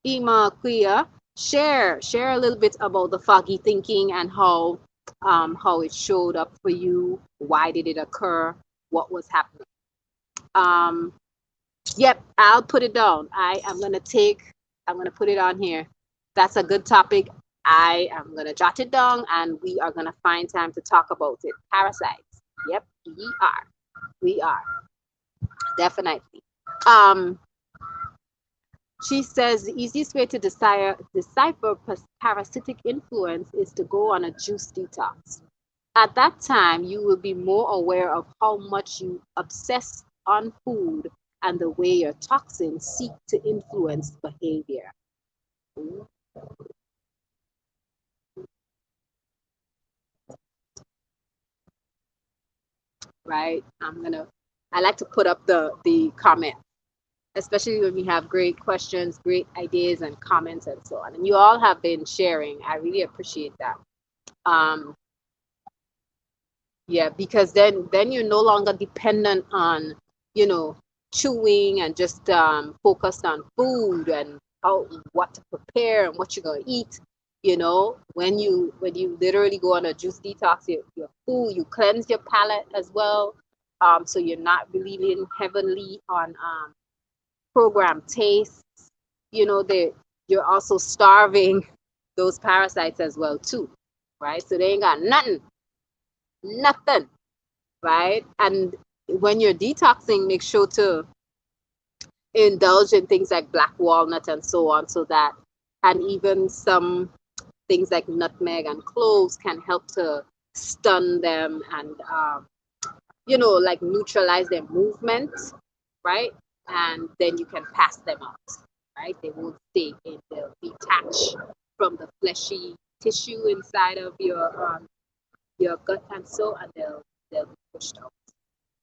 Ima Kuya. Share a little bit about the foggy thinking and how it showed up for you. Why did it occur? What was happening? Um, yep, I'll put it down. I'm gonna put it on here. That's a good topic. I am gonna jot it down and we are gonna find time to talk about it. Parasites. Yep, we are. We are. Definitely. Um, she says the easiest way to decipher parasitic influence is to go on a juice detox. At that time, you will be more aware of how much you obsess on food and the way your toxins seek to influence behavior. Right? I like to put up the comment, especially when we have great questions, great ideas and comments and so on. And you all have been sharing. I really appreciate that. Um, yeah, because then you're no longer dependent on, you know, chewing and just focused on food and how what to prepare and what you're gonna eat. You know, when you literally go on a juice detox, your food, you cleanse your palate as well. So you're not relying heavily on program tastes. You know, you're also starving those parasites as well too, right? So they ain't got nothing, right? And when you're detoxing, make sure to indulge in things like black walnut and so on, so that, and even some things like nutmeg and cloves can help to stun them and like neutralize their movement, right? And then you can pass them out, right? They won't stay in, they'll detach from the fleshy tissue inside of your gut and so, and they'll be pushed out.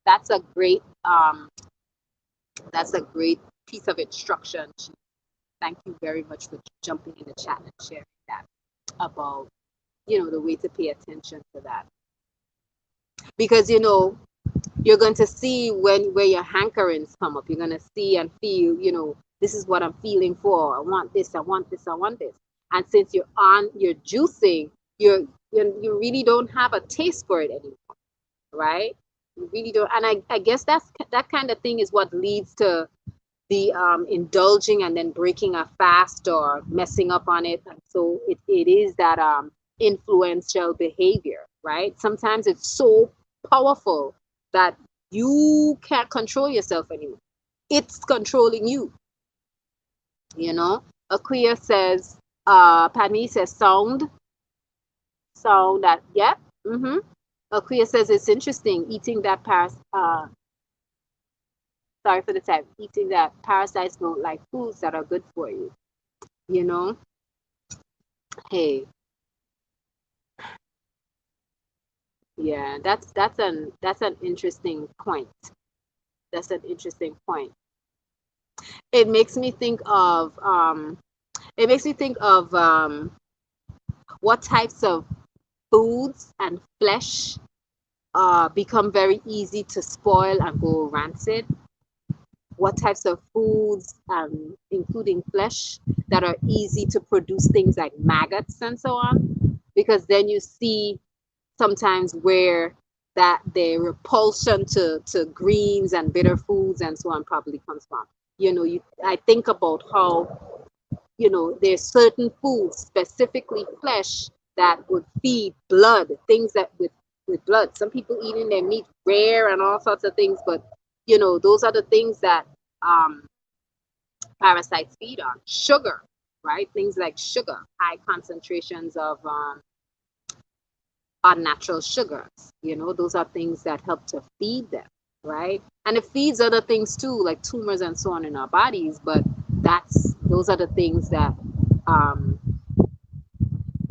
That's a great piece of instruction. Thank you very much for jumping in the chat and sharing that about the way to pay attention to that, because you're going to see where your hankerings come up. You're going to see and feel, this is what I'm feeling for. I want this, I want this, I want this. And since you're juicing, you really don't have a taste for it anymore, right? You really don't. And I guess that kind of thing is what leads to the indulging and then breaking a fast or messing up on it. And so it is that influential behavior, right? Sometimes it's so powerful that you can't control yourself anymore. It's controlling you. Aquia says, Pani says sound that, yeah. Aquia says it's interesting eating that sorry for the type, eating that parasites don't like foods that are good for you. Hey, yeah, that's an interesting point. That's an interesting point. It makes me think of what types of foods and flesh become very easy to spoil and go rancid. What types of foods, including flesh, that are easy to produce things like maggots and so on, because then you see sometimes where that the repulsion to greens and bitter foods and so on probably comes from. I think about how there's certain foods, specifically flesh, that would feed blood, things that with blood. Some people eating their meat rare and all sorts of things, but those are the things that parasites feed on. Sugar, right? Things like sugar, high concentrations of unnatural sugars. Those are things that help to feed them, right? And it feeds other things too, like tumors and so on in our bodies. But those are the things that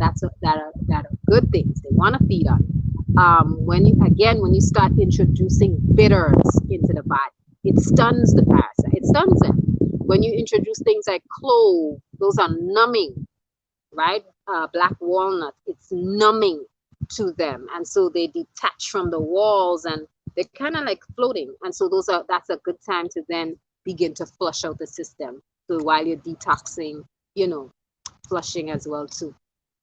that are good things. They want to feed on. When you start introducing bitters into the body, it stuns the parasite. It stuns them. When you introduce things like clove, those are numbing, right? Black walnut, it's numbing to them, and so they detach from the walls and they're kind of like floating. And so that's a good time to then begin to flush out the system. So while you're detoxing, flushing as well too.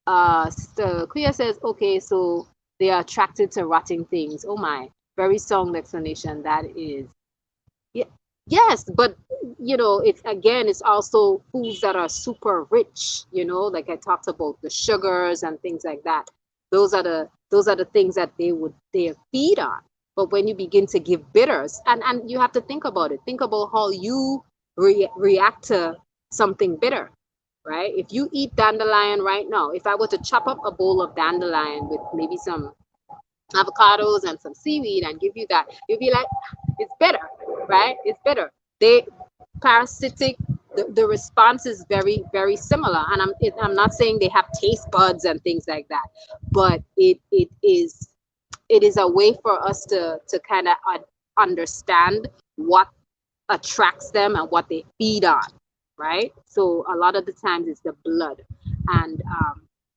So Kuya says, okay, so they are attracted to rotting things. Oh my, very sound explanation. That is, yeah, yes, but it's also foods that are super rich. Like I talked about the sugars and things like that. Those are the things that they feed on. But when you begin to give bitters, and you have to think about it. Think about how you react to something bitter, right? If you eat dandelion right now, if I were to chop up a bowl of dandelion with maybe some avocados and some seaweed and give you that, you'll be like, it's better, right? It's better. They parasitic. The response is very very similar, and I'm not saying they have taste buds and things like that, but it is a way for us to kind of understand what attracts them and what they feed on, right? So a lot of the times it's the blood, and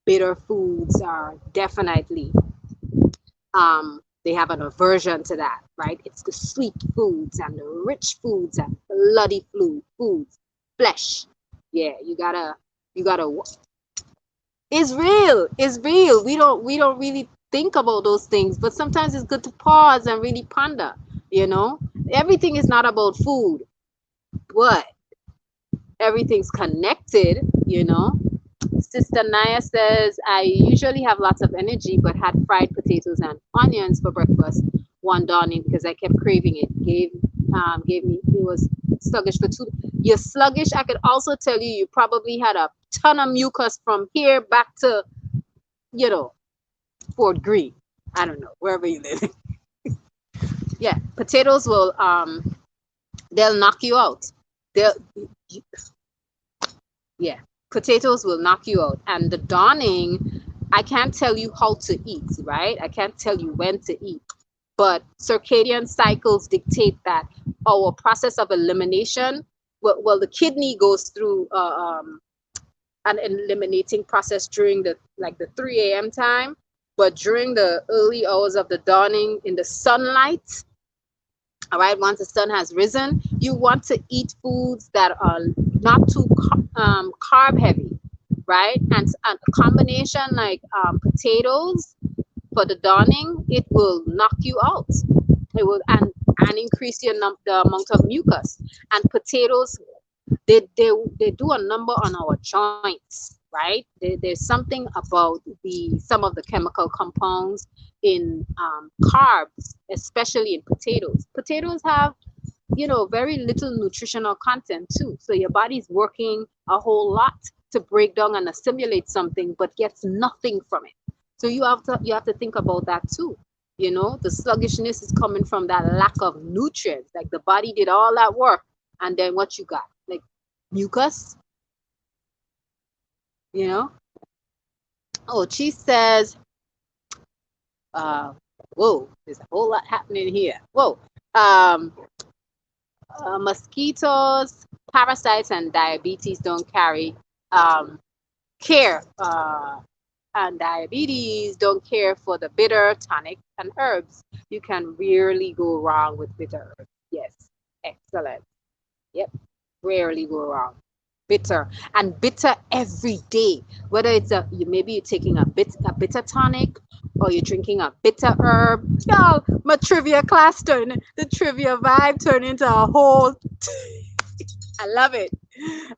bitter foods are definitely they have an aversion to that, right? It's the sweet foods and the rich foods and bloody foods, flesh. Yeah, you gotta. It's real. It's real. We don't really think about those things, but sometimes it's good to pause and really ponder. You know, everything is not about food, but everything's connected. Sister Naya says, I usually have lots of energy, but had fried potatoes and onions for breakfast one dawning because I kept craving it. Gave me, it was sluggish for 2. You're sluggish. I could also tell you probably had a ton of mucus from here back to, you know, Fort Greene. I don't know, wherever you live. Yeah, potatoes will, they'll knock you out. They'll, yeah, potatoes will knock you out. And the dawning, I can't tell you how to eat, right? I can't tell you when to eat. But circadian cycles dictate that our process of elimination, well, the kidney goes through an eliminating process during the 3 a.m. time, but during the early hours of the dawning in the sunlight, all right, once the sun has risen, you want to eat foods that are not too carb heavy, right? And a combination like potatoes for the dawning, it will knock you out. It will and increase the amount of mucus. And potatoes, they do a number on our joints, right? There's something about some of the chemical compounds in carbs, especially in potatoes. Potatoes have very little nutritional content too. So your body's working a whole lot to break down and assimilate something, but gets nothing from it. So you have to think about that too. The sluggishness is coming from that lack of nutrients. Like the body did all that work, and then what you got? Like mucus, you know? Oh, she says, uh, whoa, there's a whole lot happening here. Whoa. Um, Mosquitoes, parasites, and diabetes don't carry care. And diabetes don't care for the bitter, tonic, and herbs. You can rarely go wrong with bitter herbs. Yes, excellent. Yep, rarely go wrong. Bitter and bitter every day. Whether it's maybe you're taking a bitter tonic or you're drinking a bitter herb. Y'all, my trivia class the trivia vibe turned into a whole. I love it.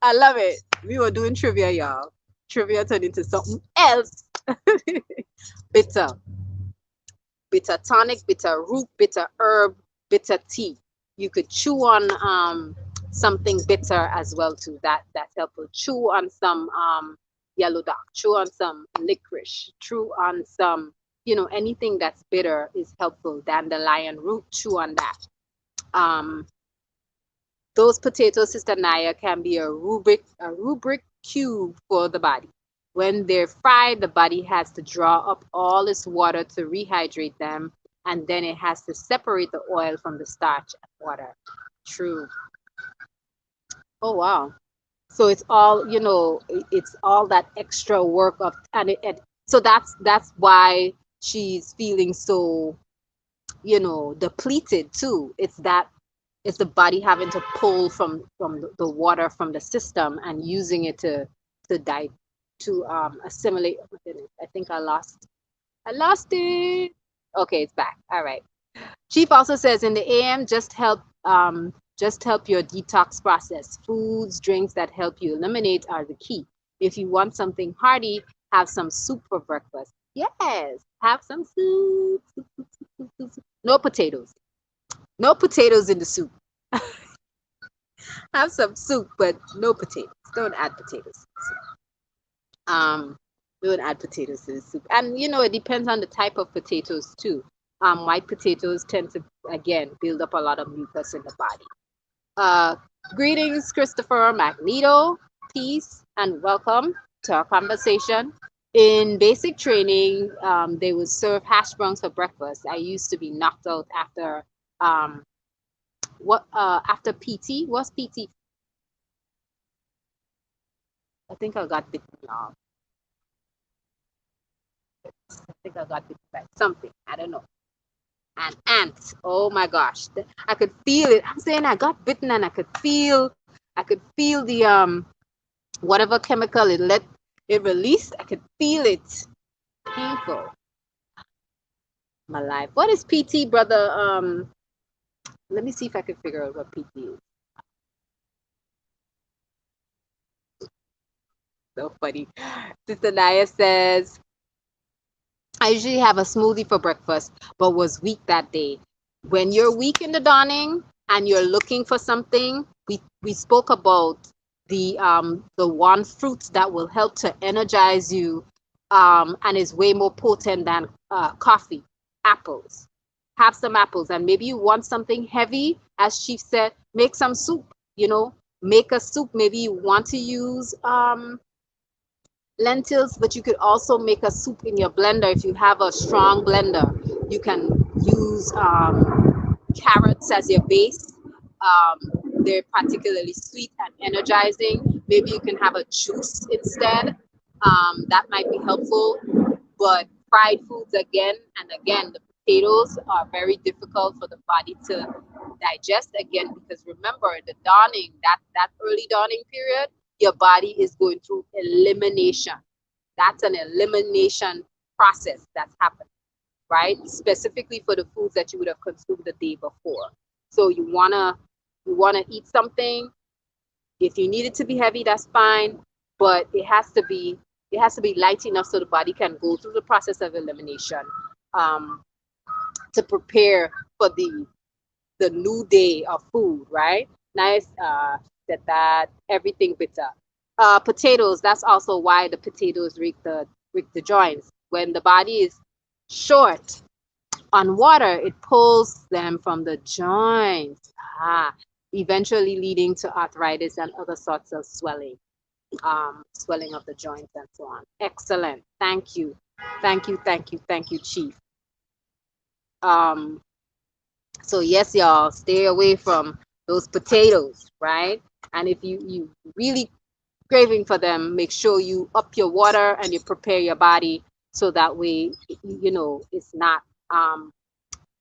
I love it. We were doing trivia, y'all. Trivia turned into something else. Bitter, bitter tonic, bitter root, bitter herb, bitter tea. You could chew on something bitter as well too. That's helpful. Chew on some yellow dog. Chew on some licorice. Chew on some anything that's bitter is helpful. Dandelion root. Chew on that. Those potatoes, Sister Naya, can be a rubric cube for the body. When they're fried, the body has to draw up all its water to rehydrate them, and then it has to separate the oil from the starch and water. True. Oh, wow. So it's all, it's all that extra work of, and so that's why she's feeling so, depleted too. It's the body having to pull from the water from the system and using it to die to assimilate. Oh my goodness, I think I lost it. Okay, it's back. All right. Chief also says in the AM, just help your detox process. Foods, drinks that help you eliminate are the key. If you want something hearty, have some soup for breakfast. Yes, have some soup. Soup, soup, soup, soup, soup, soup. No potatoes. No potatoes in the soup. Have some soup, but no potatoes. Don't add potatoes. Um, don't add potatoes to the soup. And it depends on the type of potatoes too. White potatoes tend to again build up a lot of mucus in the body. Uh, Greetings, Christopher Magneto. Peace and welcome to our conversation. In basic training, they would serve hash browns for breakfast. I used to be knocked out after um, after PT. What's PT? I think I got bitten off. I think I got bitten by something. I don't know. An ant. Oh my gosh. I could feel it. I'm saying I got bitten and I could feel the whatever chemical it released. I could feel it. Painful. My life. What is PT, brother? Let me see if I can figure out what PT is. So funny. Sister Naya says, I usually have a smoothie for breakfast, but was weak that day. When you're weak in the dawning and you're looking for something, we spoke about the one fruit that will help to energize you, and is way more potent than coffee. Apples. Have some apples, and maybe you want something heavy, as Chief said. Make some soup. Make a soup. Maybe you want to use lentils, but you could also make a soup in your blender. If you have a strong blender, you can use carrots as your base. They're particularly sweet and energizing. Maybe you can have a juice instead. That might be helpful. But fried foods again and again, the potatoes are very difficult for the body to digest again, because remember the dawning, that early dawning period, your body is going through elimination. That's an elimination process that's happening, right? Specifically for the foods that you would have consumed the day before. So you wanna eat something. If you need it to be heavy, that's fine, but it has to be light enough so the body can go through the process of elimination, um, to prepare for the new day of food, right? Nice. That everything bitter. Potatoes. That's also why the potatoes reek the joints. When the body is short on water, it pulls them from the joints. Eventually leading to arthritis and other sorts of swelling of the joints and so on. Excellent. Thank you. Thank you, thank you, thank you, Chief. Um, so yes, y'all, stay away from those potatoes, right? And if you really craving for them, make sure you up your water and you prepare your body so that way, it's not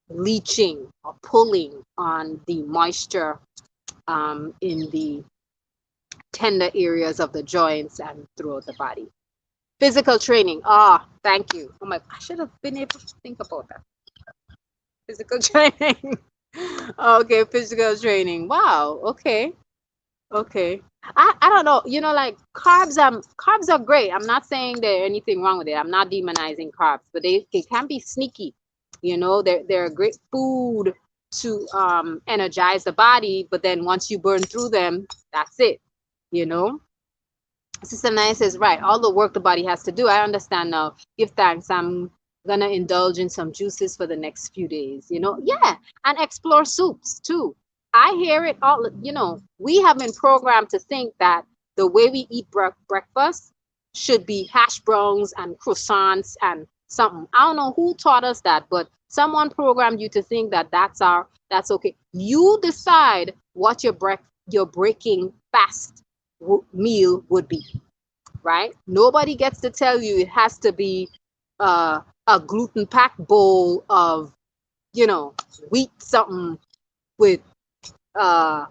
leaching or pulling on the moisture in the tender areas of the joints and throughout the body. Physical training. Thank you. Oh my, I should have been able to think about that. Physical training. Okay, physical training. Wow. Okay. Okay. I don't know. Like carbs are great. I'm not saying there's anything wrong with it. I'm not demonizing carbs, but they can be sneaky. They're a great food to energize the body, but then once you burn through them, that's it. You know. Sister Naya says, right, all the work the body has to do. I understand now. Give thanks. I'm gonna indulge in some juices for the next few days. Yeah, and explore soups too. I hear it all. We have been programmed to think that the way we eat breakfast should be hash browns and croissants and something. I don't know who taught us that, but someone programmed you to think that that's okay. You decide what your breaking fast meal would be, right? Nobody gets to tell you it has to be a gluten packed bowl of, wheat something with uh,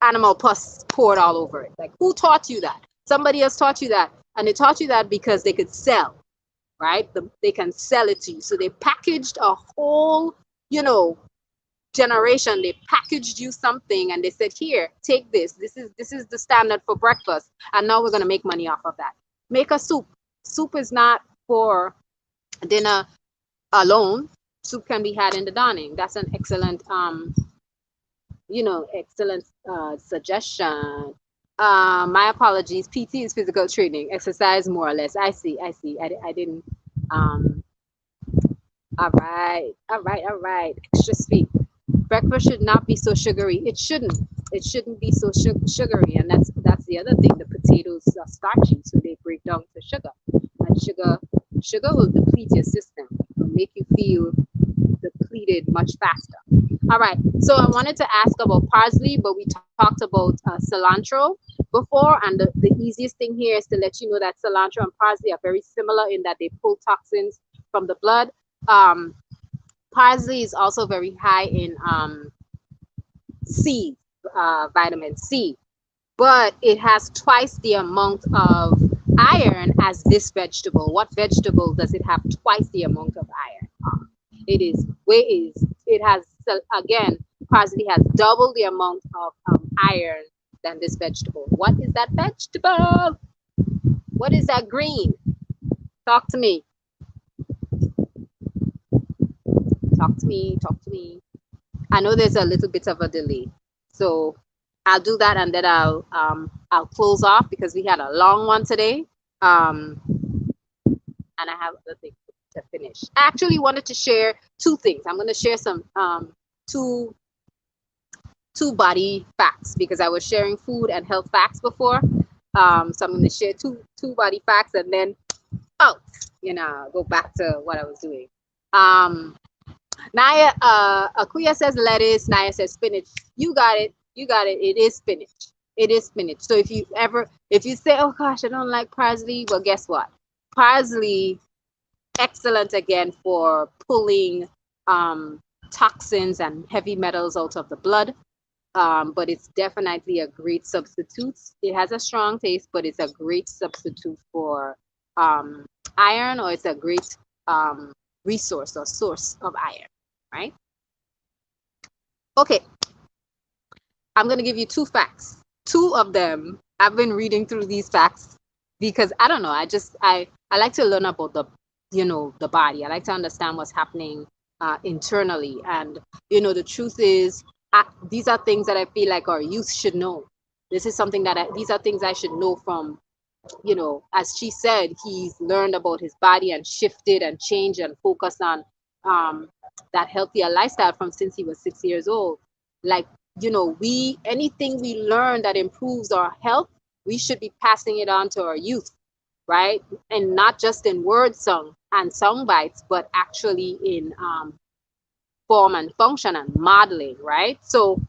animal pus poured all over it. Like, who taught you that? Somebody else taught you that, and they taught you that because they could sell, right? They can sell it to you. So they packaged a whole, generation. They packaged you something, and they said, "Here, take this. This is the standard for breakfast, and now we're gonna make money off of that. Make a soup. Soup is not for dinner alone. Soup can be had in the dining. That's an excellent excellent suggestion. My apologies. PT is physical training, exercise more or less. I see. I didn't. Um, all right. Extra sweet. Breakfast should not be so sugary. It shouldn't. It shouldn't be so sugary, and that's the other thing. The potatoes are starchy, so they break down to sugar, and sugar will deplete your system. Will make you feel depleted much faster. All right, so I wanted to ask about parsley, but we talked about cilantro before, and the easiest thing here is to let you know that cilantro and parsley are very similar in that they pull toxins from the blood. Um, Parsley is also very high in C, vitamin C, but it has twice the amount of iron as this vegetable. What vegetable does it have twice the amount of iron? It is it has again, parsley has double the amount of iron than this vegetable. What is that vegetable? What is that green? Talk to me. Talk to me. Talk to me. I know there's a little bit of a delay, so I'll do that and then I'll close off because we had a long one today, um, and I have other things to finish. I actually wanted to share two things. I'm going to share some two two body facts because I was sharing food and health facts before. So I'm going to share two body facts and then go back to what I was doing. Um, Naya, Akuya says lettuce. Naya says spinach. You got it. You got it. It is spinach. It is spinach. So if you say, oh gosh, I don't like parsley, well, guess what? Parsley, excellent again for pulling toxins and heavy metals out of the blood. But it's definitely a great substitute. It has a strong taste, but it's a great substitute for iron, or it's a great resource or source of iron, right? Okay, I'm going to give you two facts. Two of them, I've been reading through these facts because I don't know, I like to learn about the body. I like to understand what's happening internally. And, the truth is, these are things that I feel like our youth should know. This is something these are things I should know from, as she said, he's learned about his body and shifted and changed and focused on that healthier lifestyle from since he was 6 years old. Like, anything we learn that improves our health, we should be passing it on to our youth, right? And not just in word song and song bites, but actually in form and function and modeling, right? So,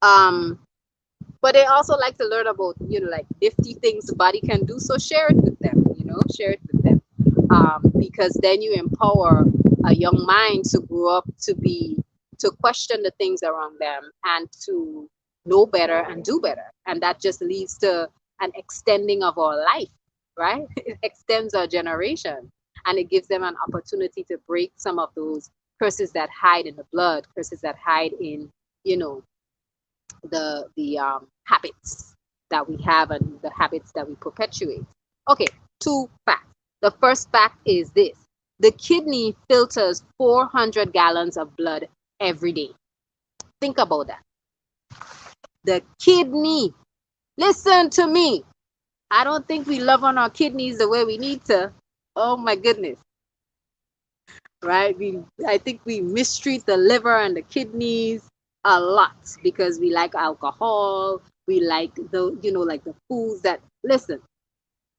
but they also like to learn about, like nifty things the body can do. So share it with them, share it with them. Because then you empower a young mind to grow up to question the things around them and to know better and do better. And that just leads to an extending of our life, right? It extends our generation and it gives them an opportunity to break some of those curses that hide in the blood, curses that hide in, the habits that we have and the habits that we perpetuate. Okay, two facts. The first fact is this: the kidney filters 400 gallons of blood every day. Think about that. The kidney. Listen to me. I don't think we love on our kidneys the way we need to. Oh my goodness. Right? I think we mistreat the liver and the kidneys a lot because we like alcohol. We like like the foods that, listen,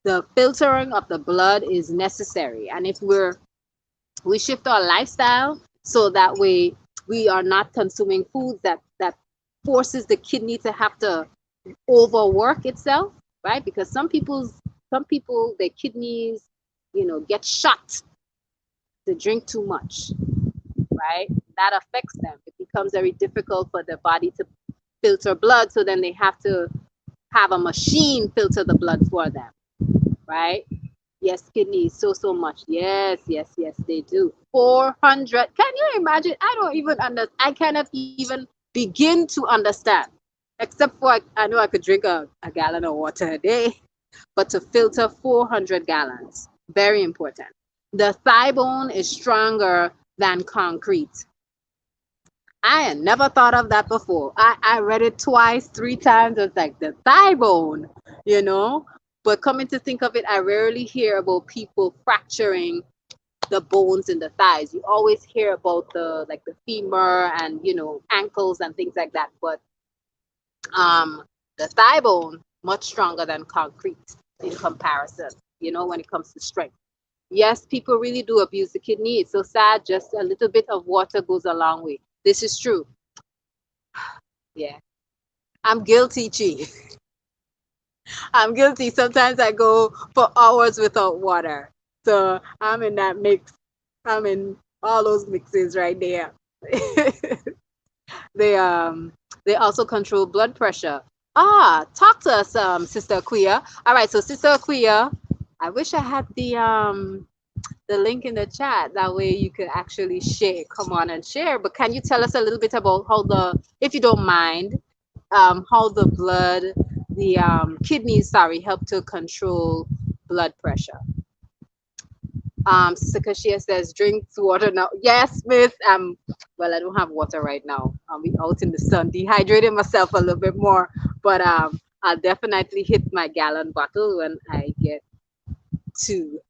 the filtering of the blood is necessary. And if we shift our lifestyle so that way we are not consuming foods that forces the kidney to have to overwork itself, right? Because some people their kidneys, get shot to drink too much, right? That affects them. It becomes very difficult for the body to filter blood, so then they have to have a machine filter the blood for them, right? Yes, kidneys, so much. Yes, yes, yes, they do. 400. Can you imagine? I don't even understand. I cannot even begin to understand. Except for I know I could drink a gallon of water a day, but to filter 400 gallons, very important. The thigh bone is stronger than concrete. I had never thought of that before. I read it twice, three times. It's like the thigh bone, you know? But coming to think of it, I rarely hear about people fracturing the bones in the thighs. You always hear about the femur and ankles and things like that. But um the thigh bone much stronger than concrete in comparison, when it comes to strength. Yes, people really do abuse the kidney. It's so sad. Just a little bit of water goes a long way. This is true. Yeah. I'm guilty, Chi. I'm guilty. Sometimes I go for hours without water. So I'm in that mix. I'm in all those mixes right there. they they also control blood pressure. Talk to us, Sister Aquia. All right, so Sister Aquia, I wish I had the link in the chat. That way you could actually share. Come on and share. But can you tell us a little bit about if you don't mind, how the kidneys, sorry, help to control blood pressure? Sakashia says, drinks water now. Yes, Miss. Well, I don't have water right now. We out in the sun, dehydrating myself a little bit more. But I'll definitely hit my gallon bottle when I get to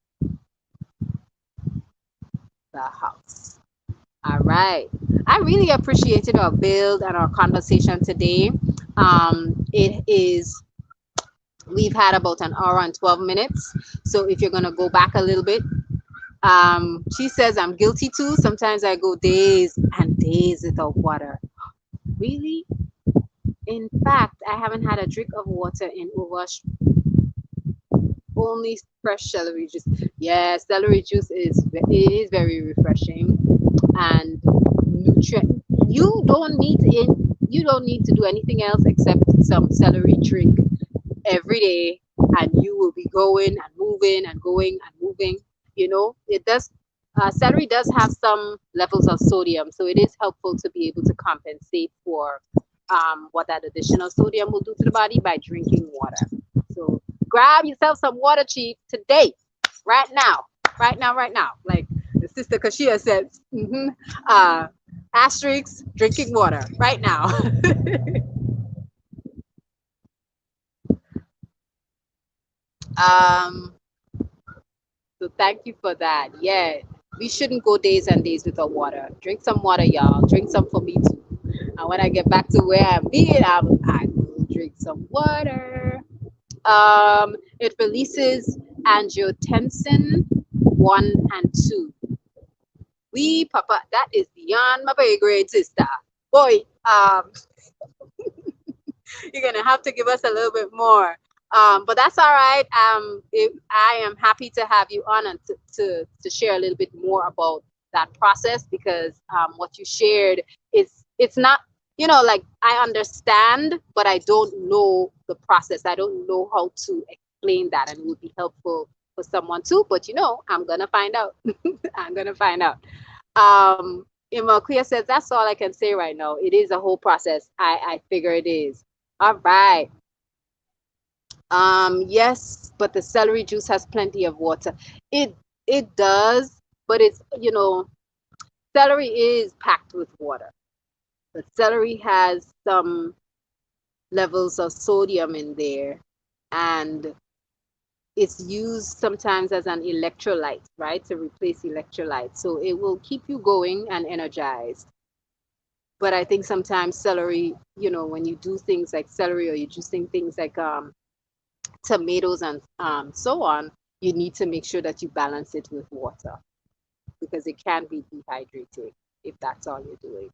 the house. All right. I really appreciated our build and our conversation today. It is We've had about an hour and 12 minutes. So if you're gonna go back a little bit, she says I'm guilty too. Sometimes I go days and days without water. Really? In fact, I haven't had a drink of water in only fresh celery juice. Yeah, celery juice is very refreshing and nutrient. You don't need to do anything else except some celery drink every day, and you will be going and moving and going and moving. It does. Celery does have some levels of sodium, so it is helpful to be able to compensate for what that additional sodium will do to the body by drinking water. So grab yourself some water, chief, today, right now, right now, right now. Like the sister Kashia said, asterisk, drinking water right now. um, so thank you for that. Yeah, we shouldn't go days and days without water. Drink some water, y'all. Drink some for me too. And when I get back to where I'm being, I will drink some water. It releases angiotensin 1 and 2. Papa, that is beyond my pay grade, sister. Boy, you're gonna have to give us a little bit more. But that's all right. I am happy to have you on and to share a little bit more about that process, because what you shared it's not, like, I understand, but I don't know the process. I don't know how to explain that, and it would be helpful for someone too. But I'm gonna find out. I'm gonna find out. Imakuya says, that's all I can say right now. It is a whole process. I figure it is. All right. Yes, but the celery juice has plenty of water. It does, but it's, celery is packed with water. But celery has some levels of sodium in there, and it's used sometimes as an electrolyte, right? To replace electrolytes. So it will keep you going and energized. But I think sometimes celery, when you do things like celery, or you're juicing things like tomatoes and so on, you need to make sure that you balance it with water because it can be dehydrating if that's all you're doing.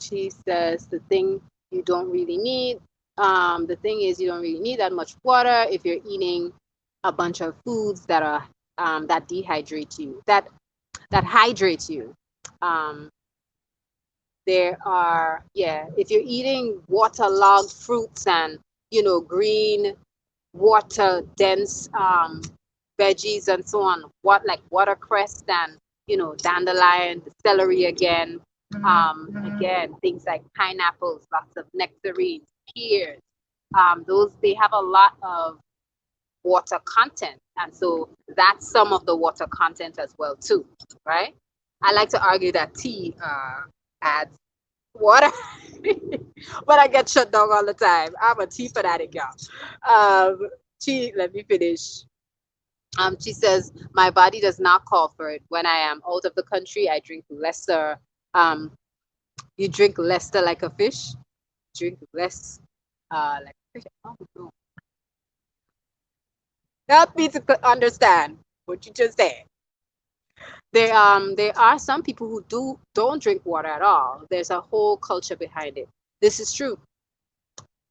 She says you don't really need, the thing is you don't really need that much water if you're eating a bunch of foods that are that dehydrate you, that hydrate you. Um, there are, yeah, if you're eating waterlogged fruits and green water dense veggies and so on, what like watercress and dandelion, celery again, again things like pineapples, lots of nectarines, pears, those they have a lot of water content, and so that's some of the water content as well too, right? I like to argue that tea adds water, but I get shut down all the time. I'm a tea fanatic, y'all. Let me finish. She says, my body does not call for it. When I am out of the country, I drink lesser. Um, you drink lesser like a fish. Drink less like a fish. Oh, no. Help me to understand what you just said. There are some people who don't drink water at all. There's a whole culture behind it. This is true.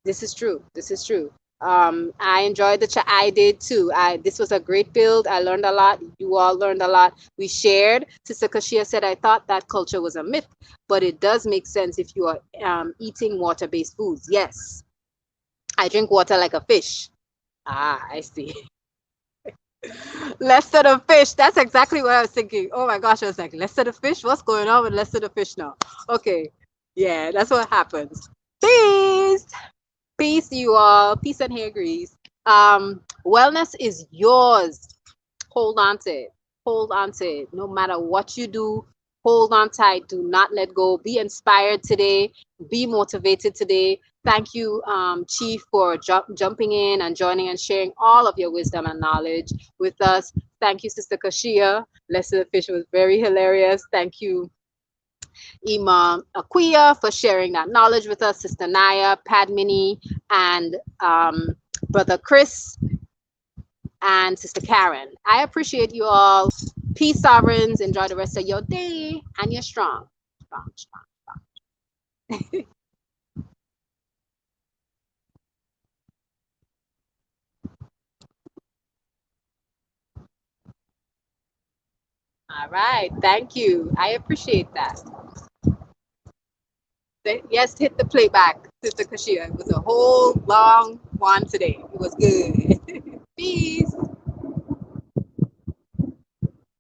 This is true. This is true. I enjoyed the chat. I did too. This was a great build. I learned a lot. You all learned a lot. We shared. Sister Kashia said, I thought that culture was a myth, but it does make sense if you are eating water-based foods. Yes. I drink water like a fish. Ah, I see. Lester the fish. That's exactly what I was thinking. Oh my gosh, I was like, Lester the fish? What's going on with Lester the fish now? Okay. Yeah, that's what happens. Peace. Peace, you all. Peace and hair grease. Wellness is yours. Hold on to it. Hold on to it. No matter what you do, hold on tight. Do not let go. Be inspired today. Be motivated today. Thank you, Chief, for jumping in and joining and sharing all of your wisdom and knowledge with us. Thank you, Sister Kashia. Lesson the Fish was very hilarious. Thank you, Imam Aquia, for sharing that knowledge with us, Sister Naya, Padmini, and Brother Chris, and Sister Karen. I appreciate you all. Peace, sovereigns. Enjoy the rest of your day, and you're strong. Strong, strong, strong. All right. Thank you. I appreciate that. Yes, hit the playback, Sister Kashia. It was a whole long one today. It was good. Peace.